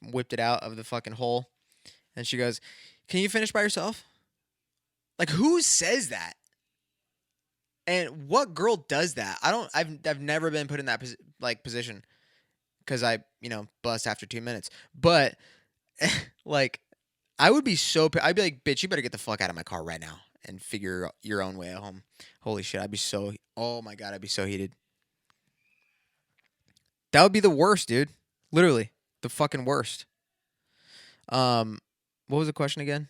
whipped it out of the fucking hole. And she goes, can you finish by yourself? Like, who says that? And what girl does that? I've never been put in that position, because I, bust after 2 minutes. But like, I would be I'd be like, bitch, you better get the fuck out of my car right now and figure your own way at home. Holy shit, oh my god, I'd be so heated. That would be the worst, dude. Literally, the fucking worst. What was the question again?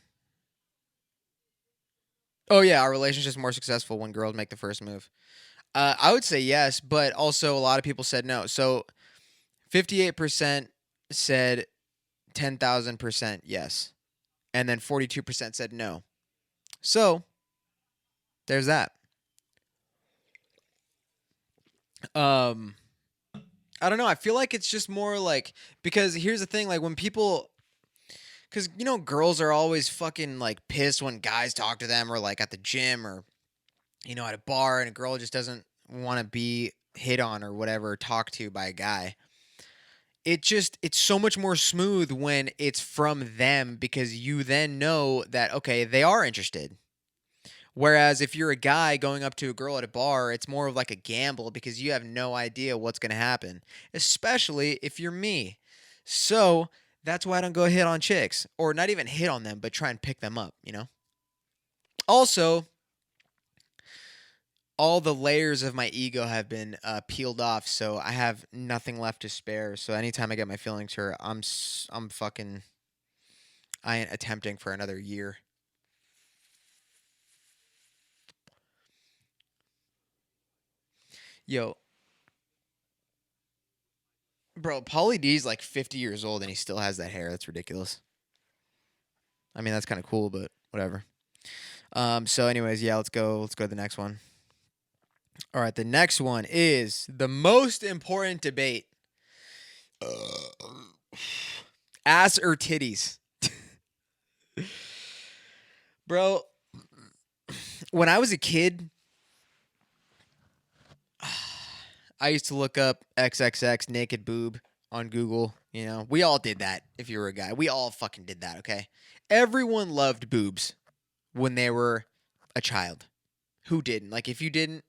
Oh yeah, our relationship's more successful when girls make the first move. I would say yes, but also a lot of people said no. So 58% said 10,000% yes, and then 42% said no. So there's that. I don't know. I feel like it's just more like, because here's the thing, like when people, Cause girls are always fucking like pissed when guys talk to them or like at the gym or at a bar and a girl just doesn't want to be hit on or whatever, or talked to by a guy. It's so much more smooth when it's from them because you then know that okay, they are interested. Whereas if you're a guy going up to a girl at a bar, it's more of like a gamble because you have no idea what's going to happen, especially if you're me. So that's why I don't go hit on chicks or not even hit on them, but try and pick them up. Also, all the layers of my ego have been peeled off, so I have nothing left to spare. So anytime I get my feelings hurt, I'm fucking I ain't attempting for another year. Yo, bro, Pauly D's like 50 years old and he still has that hair. That's ridiculous. I mean, that's kind of cool, but whatever. So anyways, yeah, let's go to the next one. All right, the next one is the most important debate. Ass or titties? Bro, when I was a kid, I used to look up XXX naked boob on Google. We all did that if you were a guy. We all fucking did that, okay? Everyone loved boobs when they were a child. Who didn't? Like, if you didn't,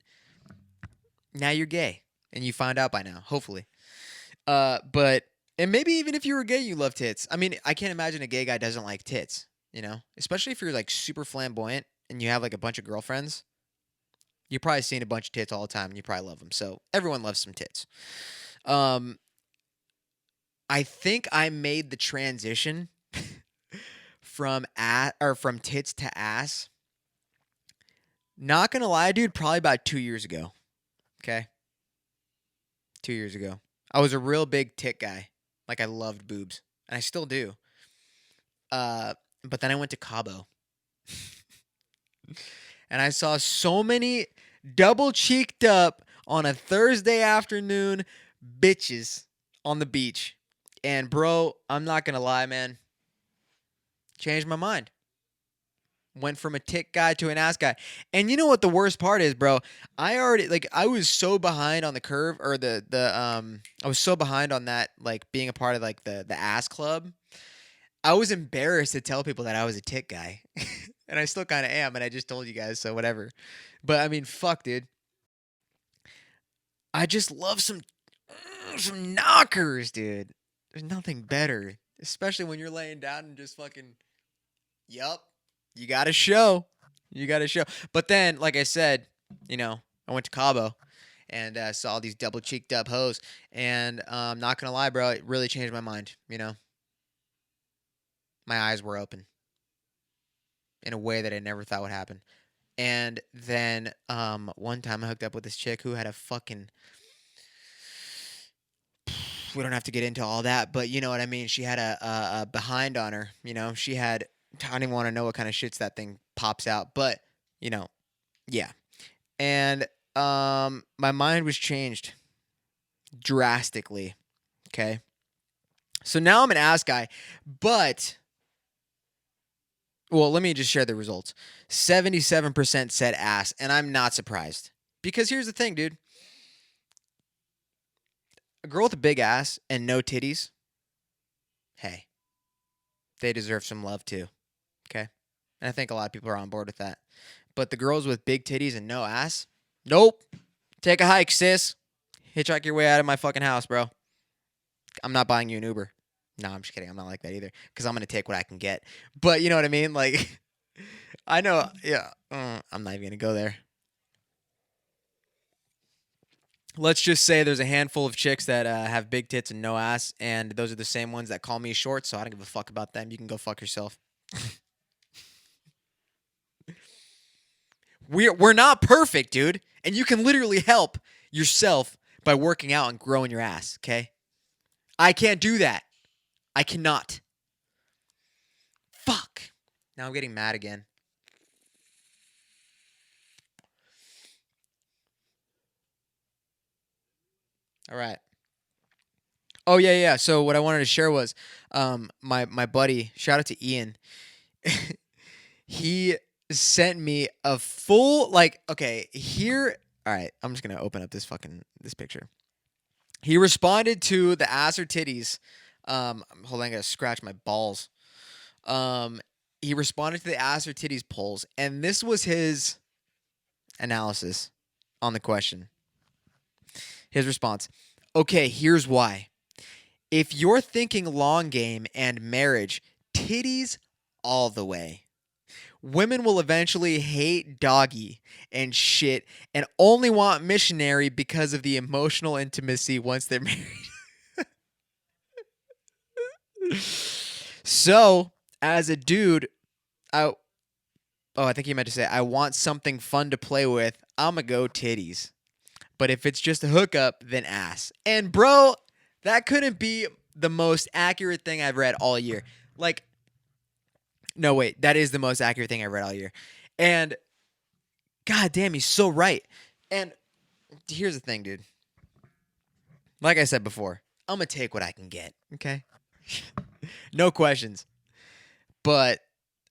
now you're gay. And you find out by now, hopefully. But, and maybe even if you were gay, you love tits. I mean, I can't imagine a gay guy doesn't like tits. Especially if you're like super flamboyant and you have like a bunch of girlfriends. You're probably seeing a bunch of tits all the time and you probably love them. So everyone loves some tits. Um, I think I made the transition from tits to ass. Not gonna lie, dude, probably about 2 years ago. Okay. 2 years ago. I was a real big tit guy. Like I loved boobs. And I still do. But then I went to Cabo. And I saw so many double cheeked up on a Thursday afternoon bitches on the beach. And bro, I'm not gonna lie, man. Changed my mind. Went from a tit guy to an ass guy. And you know what the worst part is, bro? I was so behind on the curve or I was so behind on that like being a part of like the ass club. I was embarrassed to tell people that I was a tit guy. And I still kind of am and I just told you guys so whatever. But I mean, fuck, dude. I just love some knockers, dude. There's nothing better, especially when you're laying down and just fucking yup. You got to show. You got to show. But then, like I said, I went to Cabo and saw these double cheeked up hoes. And not going to lie, bro, it really changed my mind. My eyes were open in a way that I never thought would happen. And then one time I hooked up with this chick who had a fucking. We don't have to get into all that, but you know what I mean. She had a behind on her. She had. I don't even want to know what kind of shits that thing pops out, but yeah. And my mind was changed drastically. Okay, so now I'm an ass guy, but well, let me just share the results. 77% said ass, and I'm not surprised because here's the thing, dude. A girl with a big ass and no titties, hey, they deserve some love too. Okay, and I think a lot of people are on board with that. But the girls with big titties and no ass, nope. Take a hike, sis. Hitchhike your way out of my fucking house, bro. I'm not buying you an Uber. No, I'm just kidding. I'm not like that either. Because I'm going to take what I can get. But you know what I mean? Like, I know. Yeah. I'm not even going to go there. Let's just say there's a handful of chicks that have big tits and no ass. And those are the same ones that call me short. So I don't give a fuck about them. You can go fuck yourself. We're not perfect, dude. And you can literally help yourself by working out and growing your ass, okay? I can't do that. I cannot. Fuck. Now I'm getting mad again. All right. Oh yeah, yeah. So what I wanted to share was, my buddy. Shout out to Ian. He sent me a full like. Okay, here. All right, I'm just gonna open up this picture. He responded to the ass or titties. Hold on, I gotta scratch my balls. Um, he responded to the ass or titties polls, and this was his analysis on the question. His response: okay, here's why. If you're thinking long game and marriage, titties all the way. Women will eventually hate doggy and shit and only want missionary because of the emotional intimacy once they're married. So, as a dude, I I think he meant to say I want something fun to play with. I'ma go titties. But if it's just a hookup, then ass. And bro, that couldn't be the most accurate thing I've read all year. Like, no, wait, that is the most accurate thing I've read all year. And god damn, he's so right. And here's the thing, dude. Like I said before, I'm gonna take what I can get. Okay, no questions. But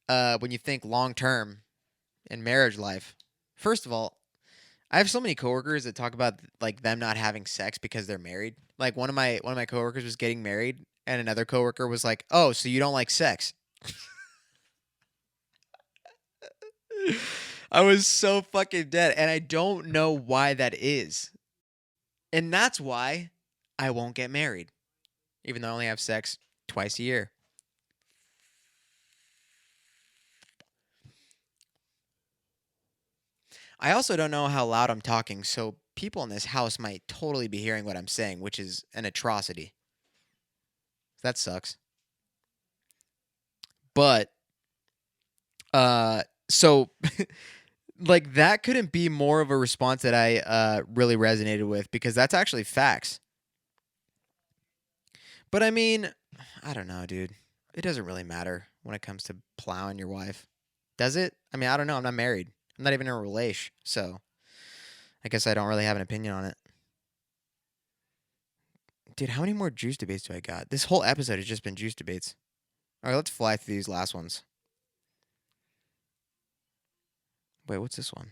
when you think long term in marriage life, first of all, I have so many coworkers that talk about like them not having sex because they're married. Like one of my coworkers was getting married, and another coworker was like, "Oh, so you don't like sex?" I was so fucking dead, and I don't know why that is. And that's why I won't get married, even though I only have sex twice a year. I also don't know how loud I'm talking, so people in this house might totally be hearing what I'm saying, which is an atrocity. That sucks. But so like that couldn't be more of a response that I really resonated with because that's actually facts. But I mean, I don't know, dude. It doesn't really matter when it comes to plowing your wife. Does it? I mean, I don't know. I'm not married. I'm not even in a relation, so I guess I don't really have an opinion on it. Dude, how many more juice debates do I got? This whole episode has just been juice debates. All right, let's fly through these last ones. Wait, what's this one?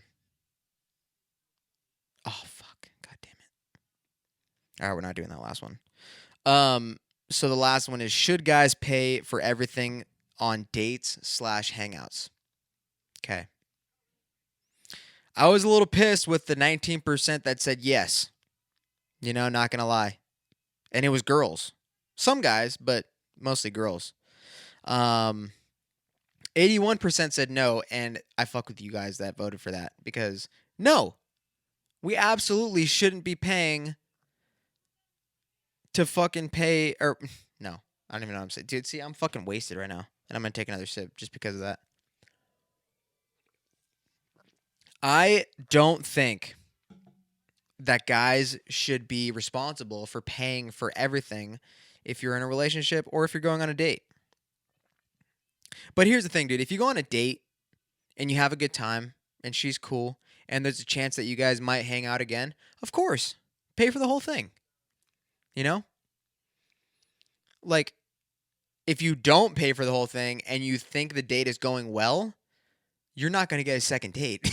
Oh fuck! God damn it! All right, we're not doing that last one. Um, so the last one is: should guys pay for everything on dates slash hangouts? Okay. I was a little pissed with the 19% that said yes. You know, not gonna lie, and it was girls. Some guys, but mostly girls. Um, 81% said no, and I fuck with you guys that voted for that because no, we absolutely shouldn't be paying to fucking pay or no, I don't even know what I'm saying. Dude, see, I'm fucking wasted right now. And I'm gonna take another sip just because of that. I don't think that guys should be responsible for paying for everything if you're in a relationship or if you're going on a date. But here's the thing, dude. If you go on a date and you have a good time and she's cool and there's a chance that you guys might hang out again, of course, pay for the whole thing. You know? Like, if you don't pay for the whole thing and you think the date is going well, you're not going to get a second date.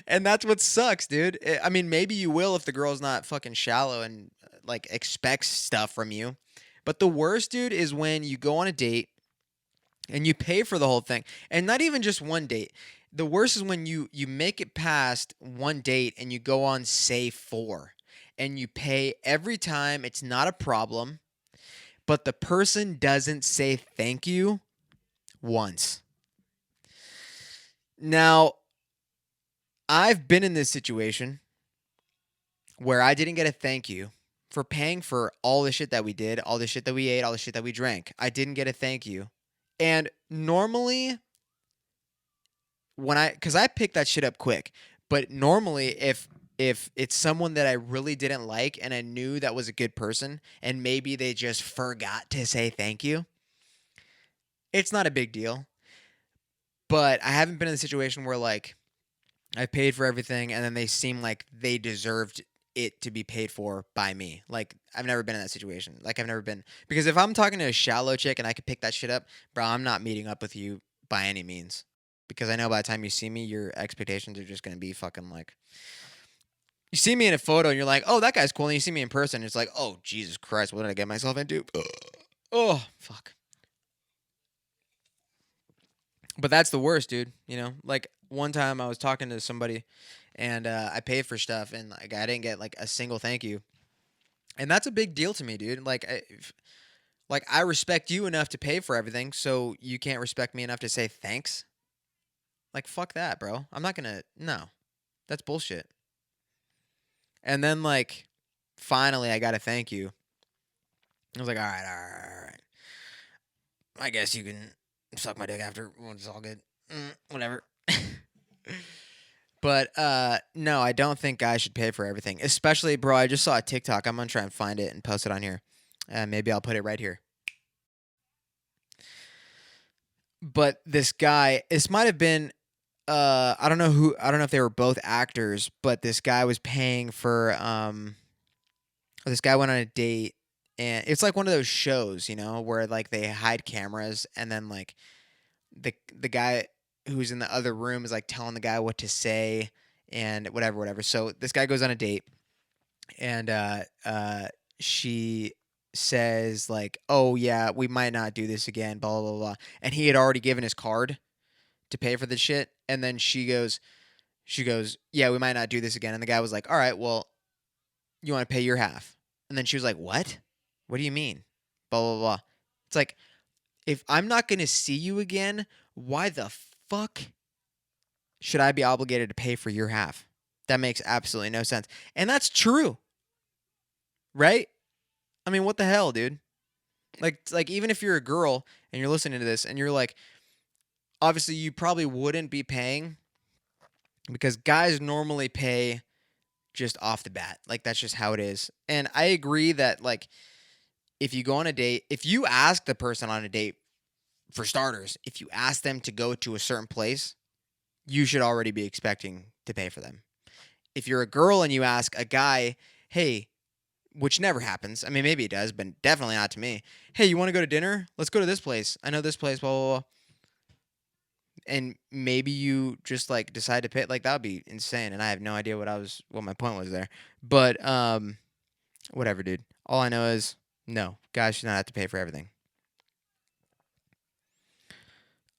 And that's what sucks, dude. I mean, maybe you will if the girl's not fucking shallow and like expects stuff from you. But the worst, dude, is when you go on a date and you pay for the whole thing. And not even just one date. The worst is when you make it past one date and you go on say 4 and you pay every time. It's not a problem, but the person doesn't say thank you once. Now, I've been in this situation where I didn't get a thank you for paying for all the shit that we did, all the shit that we ate, all the shit that we drank. I didn't get a thank you. And normally cuz I picked that shit up quick, but normally if it's someone that I really didn't like and I knew that was a good person and maybe they just forgot to say thank you, it's not a big deal. But I haven't been in a situation where like I paid for everything and then they seem like they deserved it to be paid for by me. Like, I've never been in that situation. Like, I've never been, because if I'm talking to a shallow chick and I could pick that shit up, bro, I'm not meeting up with you by any means. Because I know by the time you see me, your expectations are just gonna be fucking like, you see me in a photo and you're like, oh, that guy's cool. And you see me in person, it's like, oh, Jesus Christ, what did I get myself into? Ugh. Oh, fuck. But that's the worst, dude. You know, like one time I was talking to somebody and I paid for stuff and like I didn't get like a single thank you. And that's a big deal to me, dude. Like I respect you enough to pay for everything, so you can't respect me enough to say thanks? Like fuck that, bro. I'm not going to no. That's bullshit. And then like finally I got to thank you. I was like, all right, all right, all right. I guess you can suck my dick after when it's all good. Whatever. But no, I don't think guys should pay for everything. Especially, bro, I just saw a TikTok. I'm gonna try and find it and post it on here. Maybe I'll put it right here. But this guy, this might have been I don't know who, I don't know if they were both actors, but this guy was paying for this guy went on a date and it's like one of those shows, you know, where like they hide cameras and then like the guy who's in the other room is like telling the guy what to say and whatever, whatever. So this guy goes on a date and she says like, "Oh yeah, we might not do this again." Blah blah blah. Blah. And he had already given his card to pay for the shit. And then she goes, "Yeah, we might not do this again." And the guy was like, "All right, well, you want to pay your half?" And then she was like, "What? What do you mean?" Blah blah blah. It's like, if I'm not gonna see you again, why the fuck should I be obligated to pay for your half? That makes absolutely no sense. And that's true. Right? I mean, what the hell, dude? Like even if you're a girl and you're listening to this and you're like, obviously you probably wouldn't be paying because guys normally pay just off the bat. Like that's just how it is. And I agree that like if you go on a date, if you ask the person on a date, for starters, if you ask them to go to a certain place, you should already be expecting to pay for them. If you're a girl and you ask a guy, hey, which never happens. I mean, maybe it does, but definitely not to me. Hey, you want to go to dinner? Let's go to this place. I know this place, blah, blah, blah. And maybe you just like decide to pay. Like that would be insane. And I have no idea what my point was there. But whatever, dude. All I know is no, guys should not have to pay for everything.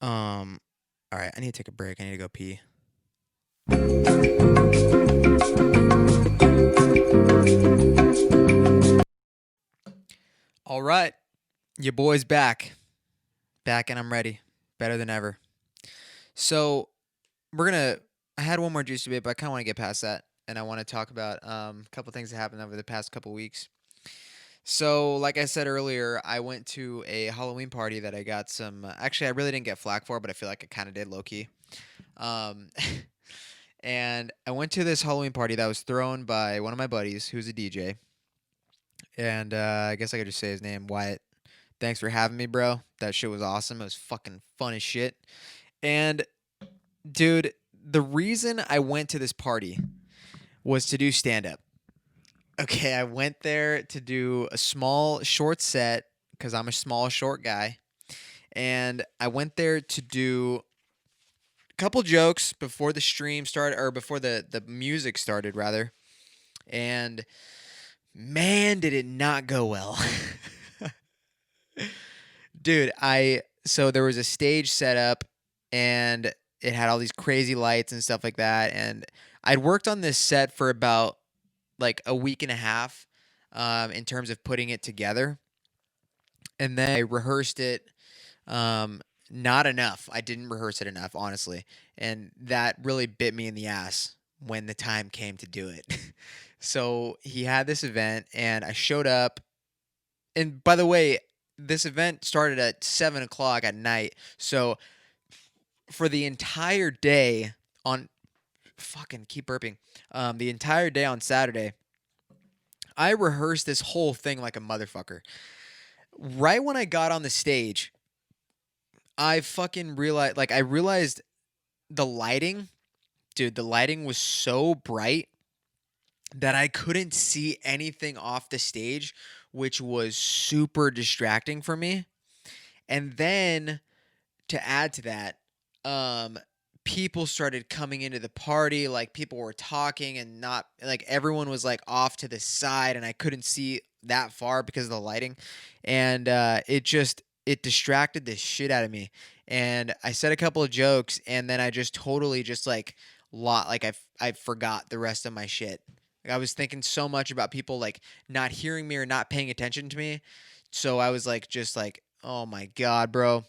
All right, I need to take a break. I need to go pee. All right, your boy's back. Back and I'm ready. Better than ever. So, I had one more juice debate, but I kind of want to get past that. And I want to talk about a couple things that happened over the past couple weeks. So, like I said earlier, I went to a Halloween party that I got some. Actually, I really didn't get flack for, but I feel like I kind of did low key. Um, and I went to this Halloween party that was thrown by one of my buddies who's a DJ. And I guess I could just say his name, Wyatt. Thanks for having me, bro. That shit was awesome. It was fucking fun as shit. And, dude, the reason I went to this party was to do stand up. Okay, I went there to do a small, short set because I'm a small, short guy. And I went there to do a couple jokes before the stream started, or before the music started, rather. And man, did it not go well. Dude, so there was a stage set up and it had all these crazy lights and stuff like that. And I'd worked on this set for about like a week and a half in terms of putting it together. And then I rehearsed it not enough. I didn't rehearse it enough, honestly. And that really bit me in the ass when the time came to do it. So he had this event and I showed up. And by the way, this event started at 7 o'clock at night. So for the entire day on fucking keep burping. The entire day on Saturday, I rehearsed this whole thing like a motherfucker. Right when I got on the stage, I fucking realized, like, I realized the lighting, dude, the lighting was so bright that I couldn't see anything off the stage, which was super distracting for me. And then to add to that, um, people started coming into the party, like people were talking and not like everyone was like off to the side and I couldn't see that far because of the lighting. And it distracted the shit out of me. And I said a couple of jokes and then I just totally just like I forgot the rest of my shit. Like I was thinking so much about people like not hearing me or not paying attention to me. So I was like just like, "Oh my god, bro."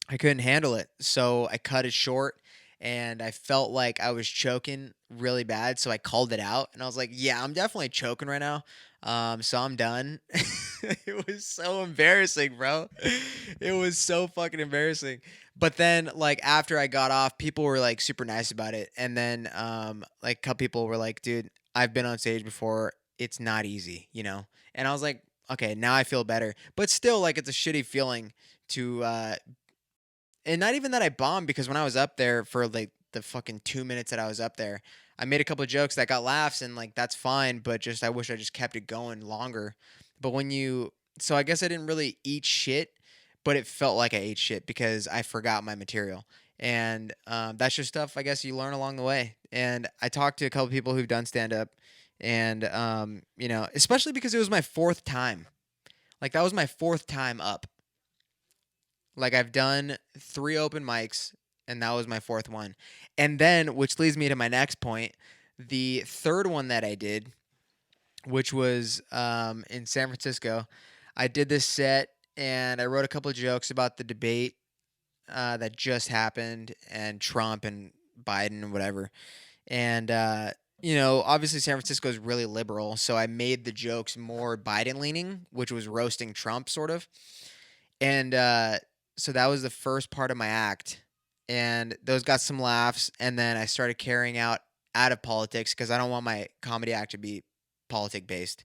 I couldn't handle it. So I cut it short and I felt like I was choking really bad. So I called it out and I was like, yeah, I'm definitely choking right now. So I'm done. It was so embarrassing, bro. It was so fucking embarrassing. But then, like, after I got off, people were like super nice about it. And then, like, a couple people were like, dude, I've been on stage before. It's not easy, you know? And I was like, okay, now I feel better. But still, like, it's a shitty feeling to and not even that I bombed because when I was up there for like the fucking 2 minutes that I was up there, I made a couple of jokes that got laughs and like that's fine, but just I wish I just kept it going longer. But when you, so I guess I didn't really eat shit, but it felt like I ate shit because I forgot my material. And that's just stuff I guess you learn along the way. And I talked to a couple people who've done stand up, and you know, especially because it was my fourth time. Like that was my fourth time up. Like I've done 3 open mics and that was my fourth one. And then which leads me to my next point, the third one that I did, which was in San Francisco. I did this set and I wrote a couple of jokes about the debate that just happened and Trump and Biden and whatever. And you know, obviously San Francisco is really liberal, so I made the jokes more Biden leaning, which was roasting Trump sort of. And so that was the first part of my act. And those got some laughs. And then I started carrying out of politics because I don't want my comedy act to be politic based.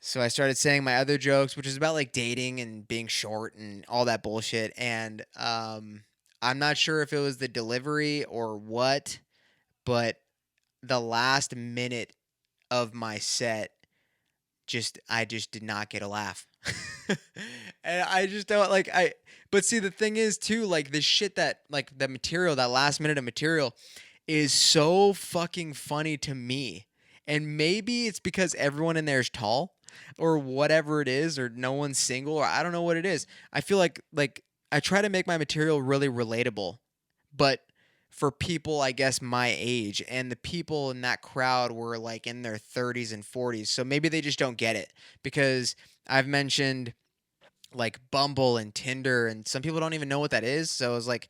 So I started saying my other jokes, which is about like dating and being short and all that bullshit. And I'm not sure if it was the delivery or what, but the last minute of my set I just did not get a laugh. And I just don't like I but see the thing is too, like the shit that like the material, that last minute of material is so fucking funny to me. And maybe it's because everyone in there is tall or whatever it is, or no one's single, or I don't know what it is. I feel like I try to make my material really relatable, but for people I guess my age, and the people in that crowd were like in their 30s and 40s. So maybe they just don't get it because I've mentioned like Bumble and Tinder, and some people don't even know what that is. So it's like,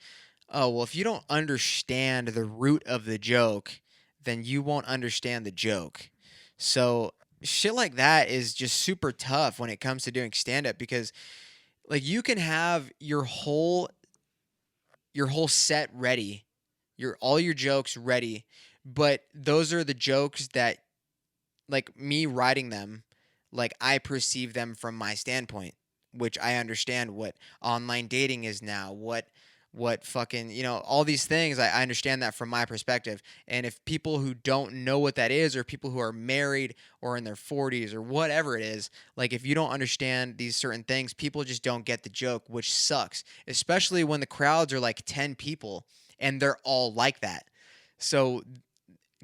oh, well, if you don't understand the root of the joke, then you won't understand the joke. So shit like that is just super tough when it comes to doing stand up because like you can have your whole set ready, your all your jokes ready, but those are the jokes that like me writing them, like I perceive them from my standpoint, which I understand what online dating is now, what fucking, you know, all these things. I understand that from my perspective. And if people who don't know what that is, or people who are married or in their 40s or whatever it is, like if you don't understand these certain things, people just don't get the joke, which sucks, especially when the crowds are like 10 people and they're all like that. So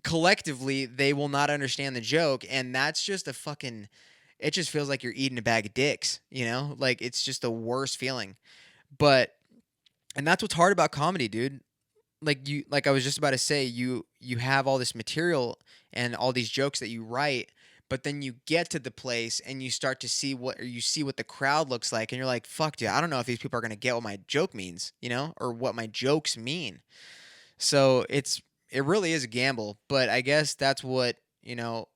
collectively they will not understand the joke, and that's just a fucking, it just feels like you're eating a bag of dicks, you know? Like it's just the worst feeling. But and that's what's hard about comedy, dude. Like you, like I was just about to say, you have all this material and all these jokes that you write, but then you get to the place and you start to see what, or you see what the crowd looks like, and you're like, fuck, dude, I don't know if these people are gonna get what my joke means, you know, or what my jokes mean. So it really is a gamble, but I guess that's what, you know,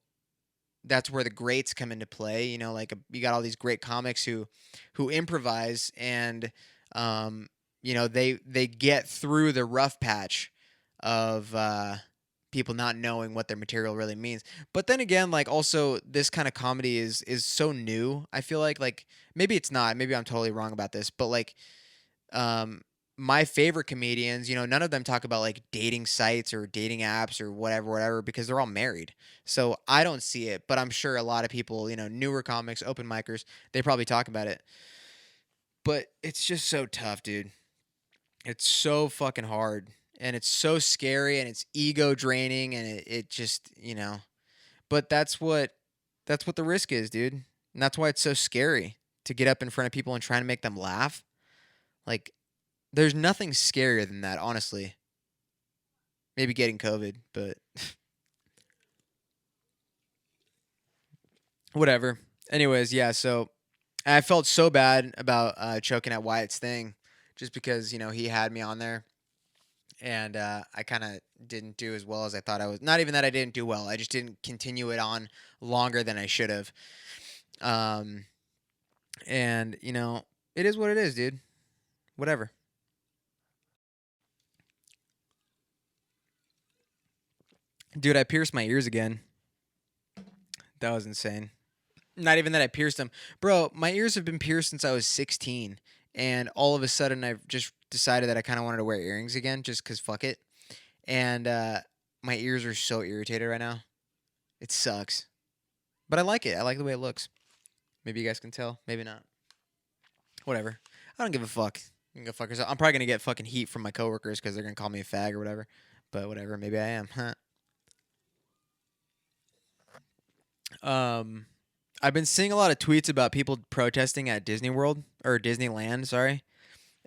that's where the greats come into play. You know, like you got all these great comics who improvise, and um, you know, they get through the rough patch of people not knowing what their material really means. But then again, like also this kind of comedy is so new. I feel like maybe it's not. Maybe I'm totally wrong about this, but like um my favorite comedians, none of them talk about like dating sites or dating apps or whatever, because they're all married. So I don't see it, but I'm sure a lot of people, newer comics, open micers, they probably talk about it. But it's just so tough, dude. It's so fucking hard. And it's so scary and it's ego draining and it just, but that's what the risk is, dude. And that's why it's so scary to get up in front of people and try to make them laugh. Like there's nothing scarier than that, honestly. Maybe getting COVID, but whatever. Anyways, yeah, so I felt so bad about choking at Wyatt's thing just because, he had me on there and I kind of didn't do as well as I thought I was. Not even that I didn't do well. I just didn't continue it on longer than I should have. Um, and, it is what it is, dude. Whatever. Dude, I pierced my ears again. That was insane. Not even that I pierced them. Bro, my ears have been pierced since I was 16. And all of a sudden, I've just decided that I kind of wanted to wear earrings again just because fuck it. And my ears are so irritated right now. It sucks. But I like it. I like the way it looks. Maybe you guys can tell. Maybe not. Whatever. I don't give a fuck. You can go fuck yourself. I'm probably going to get fucking heat from my coworkers because they're going to call me a fag or whatever. But whatever. Maybe I am. um, I've been seeing a lot of tweets about people protesting at Disney World or Disneyland, sorry,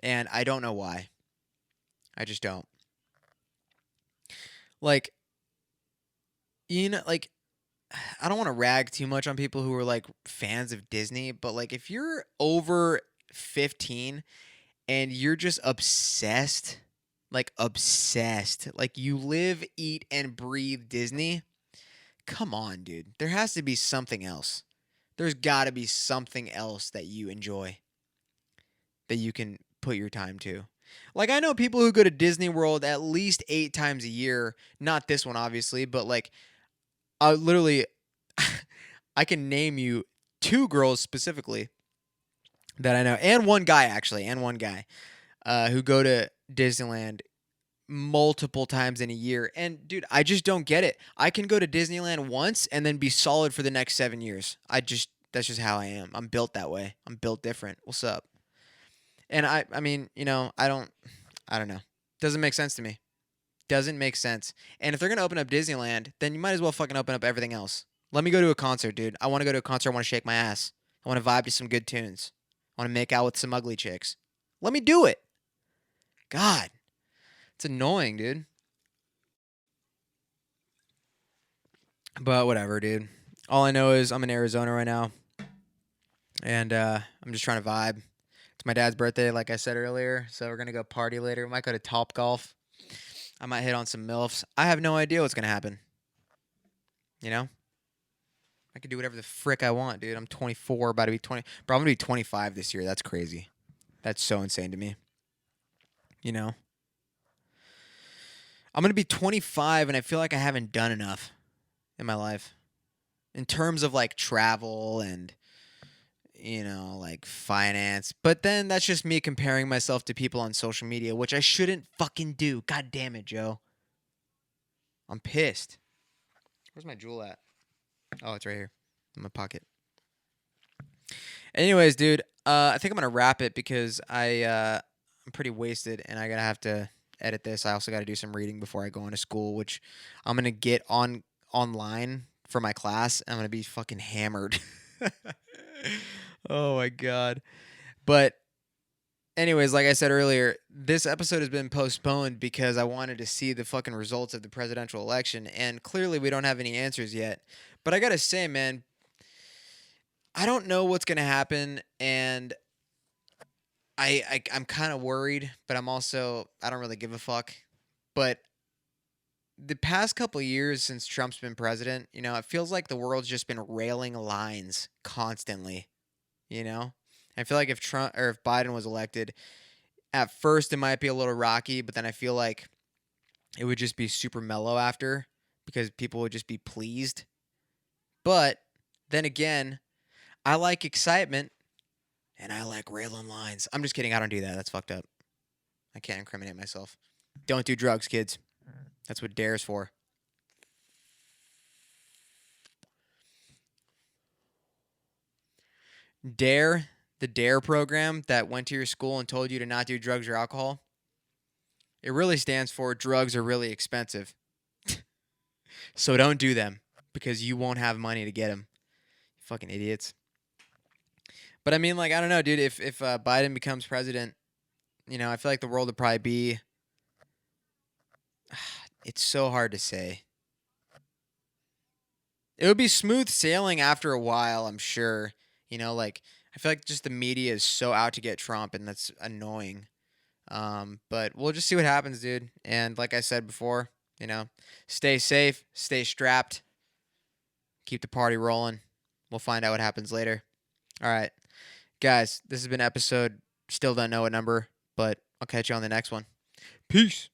and I don't know why. I just don't. Like, like I don't want to rag too much on people who are like fans of Disney, but like if you're over 15 and you're just obsessed, like you live, eat and breathe Disney, come on, dude. There has to be something else. There's got to be something else that you enjoy that you can put your time to. Like I know people who go to Disney World at least 8 times a year, not this one obviously, but like I literally I can name you 2 girls specifically that I know and one guy actually, who go to Disneyland multiple times in a year. And dude, I just don't get it. I can go to Disneyland once and then be solid for the next 7 years. That's just how I am. I'm built that way. I'm built different. What's up? And I mean, I don't know. Doesn't make sense to me. Doesn't make sense. And if they're going to open up Disneyland, then you might as well fucking open up everything else. Let me go to a concert, dude. I want to go to a concert. I want to shake my ass. I want to vibe to some good tunes. I want to make out with some ugly chicks. Let me do it. God, it's annoying, dude. But whatever, dude. All I know is I'm in Arizona right now, and I'm just trying to vibe. It's my dad's birthday, like I said earlier, so we're gonna go party later. We might go to Top Golf. I might hit on some milfs. I have no idea what's gonna happen. You know, I can do whatever the frick I want, dude. I'm 24, about to be 20. Bro, I'm gonna be 25 this year. That's crazy. That's so insane to me. You know, I'm gonna be 25, and I feel like I haven't done enough in my life in terms of like travel and like finance. But then that's just me comparing myself to people on social media, which I shouldn't fucking do. God damn it, Joe. I'm pissed. Where's my jewel at? Oh, it's right here in my pocket. Anyways, dude, I think I'm gonna wrap it because I'm pretty wasted and I gotta have to edit this. I also gotta do some reading before I go into school, which I'm gonna get online for my class. I'm gonna be fucking hammered. Oh my god. But anyways, like I said earlier, this episode has been postponed because I wanted to see the fucking results of the presidential election, and clearly we don't have any answers yet. But I gotta say, man, I don't know what's gonna happen, and I'm kind of worried, but I don't really give a fuck. But the past couple of years since Trump's been president, it feels like the world's just been railing lines constantly. I feel like if Trump or if Biden was elected, at first it might be a little rocky, but then I feel like it would just be super mellow after because people would just be pleased. But then again, I like excitement and I like railing lines. I'm just kidding. I don't do that. That's fucked up. I can't incriminate myself. Don't do drugs, kids. That's what DARE's for. DARE, the DARE program that went to your school and told you to not do drugs or alcohol, it really stands for drugs are really expensive. So don't do them because you won't have money to get them. Fucking idiots. But I mean, like, I don't know, dude. If Biden becomes president, I feel like the world would probably be. It's so hard to say. It would be smooth sailing after a while, I'm sure. Like, I feel like just the media is so out to get Trump, and that's annoying. But we'll just see what happens, dude. And like I said before, stay safe, stay strapped, keep the party rolling. We'll find out what happens later. All right, guys, this has been episode. Still don't know what number, but I'll catch you on the next one. Peace.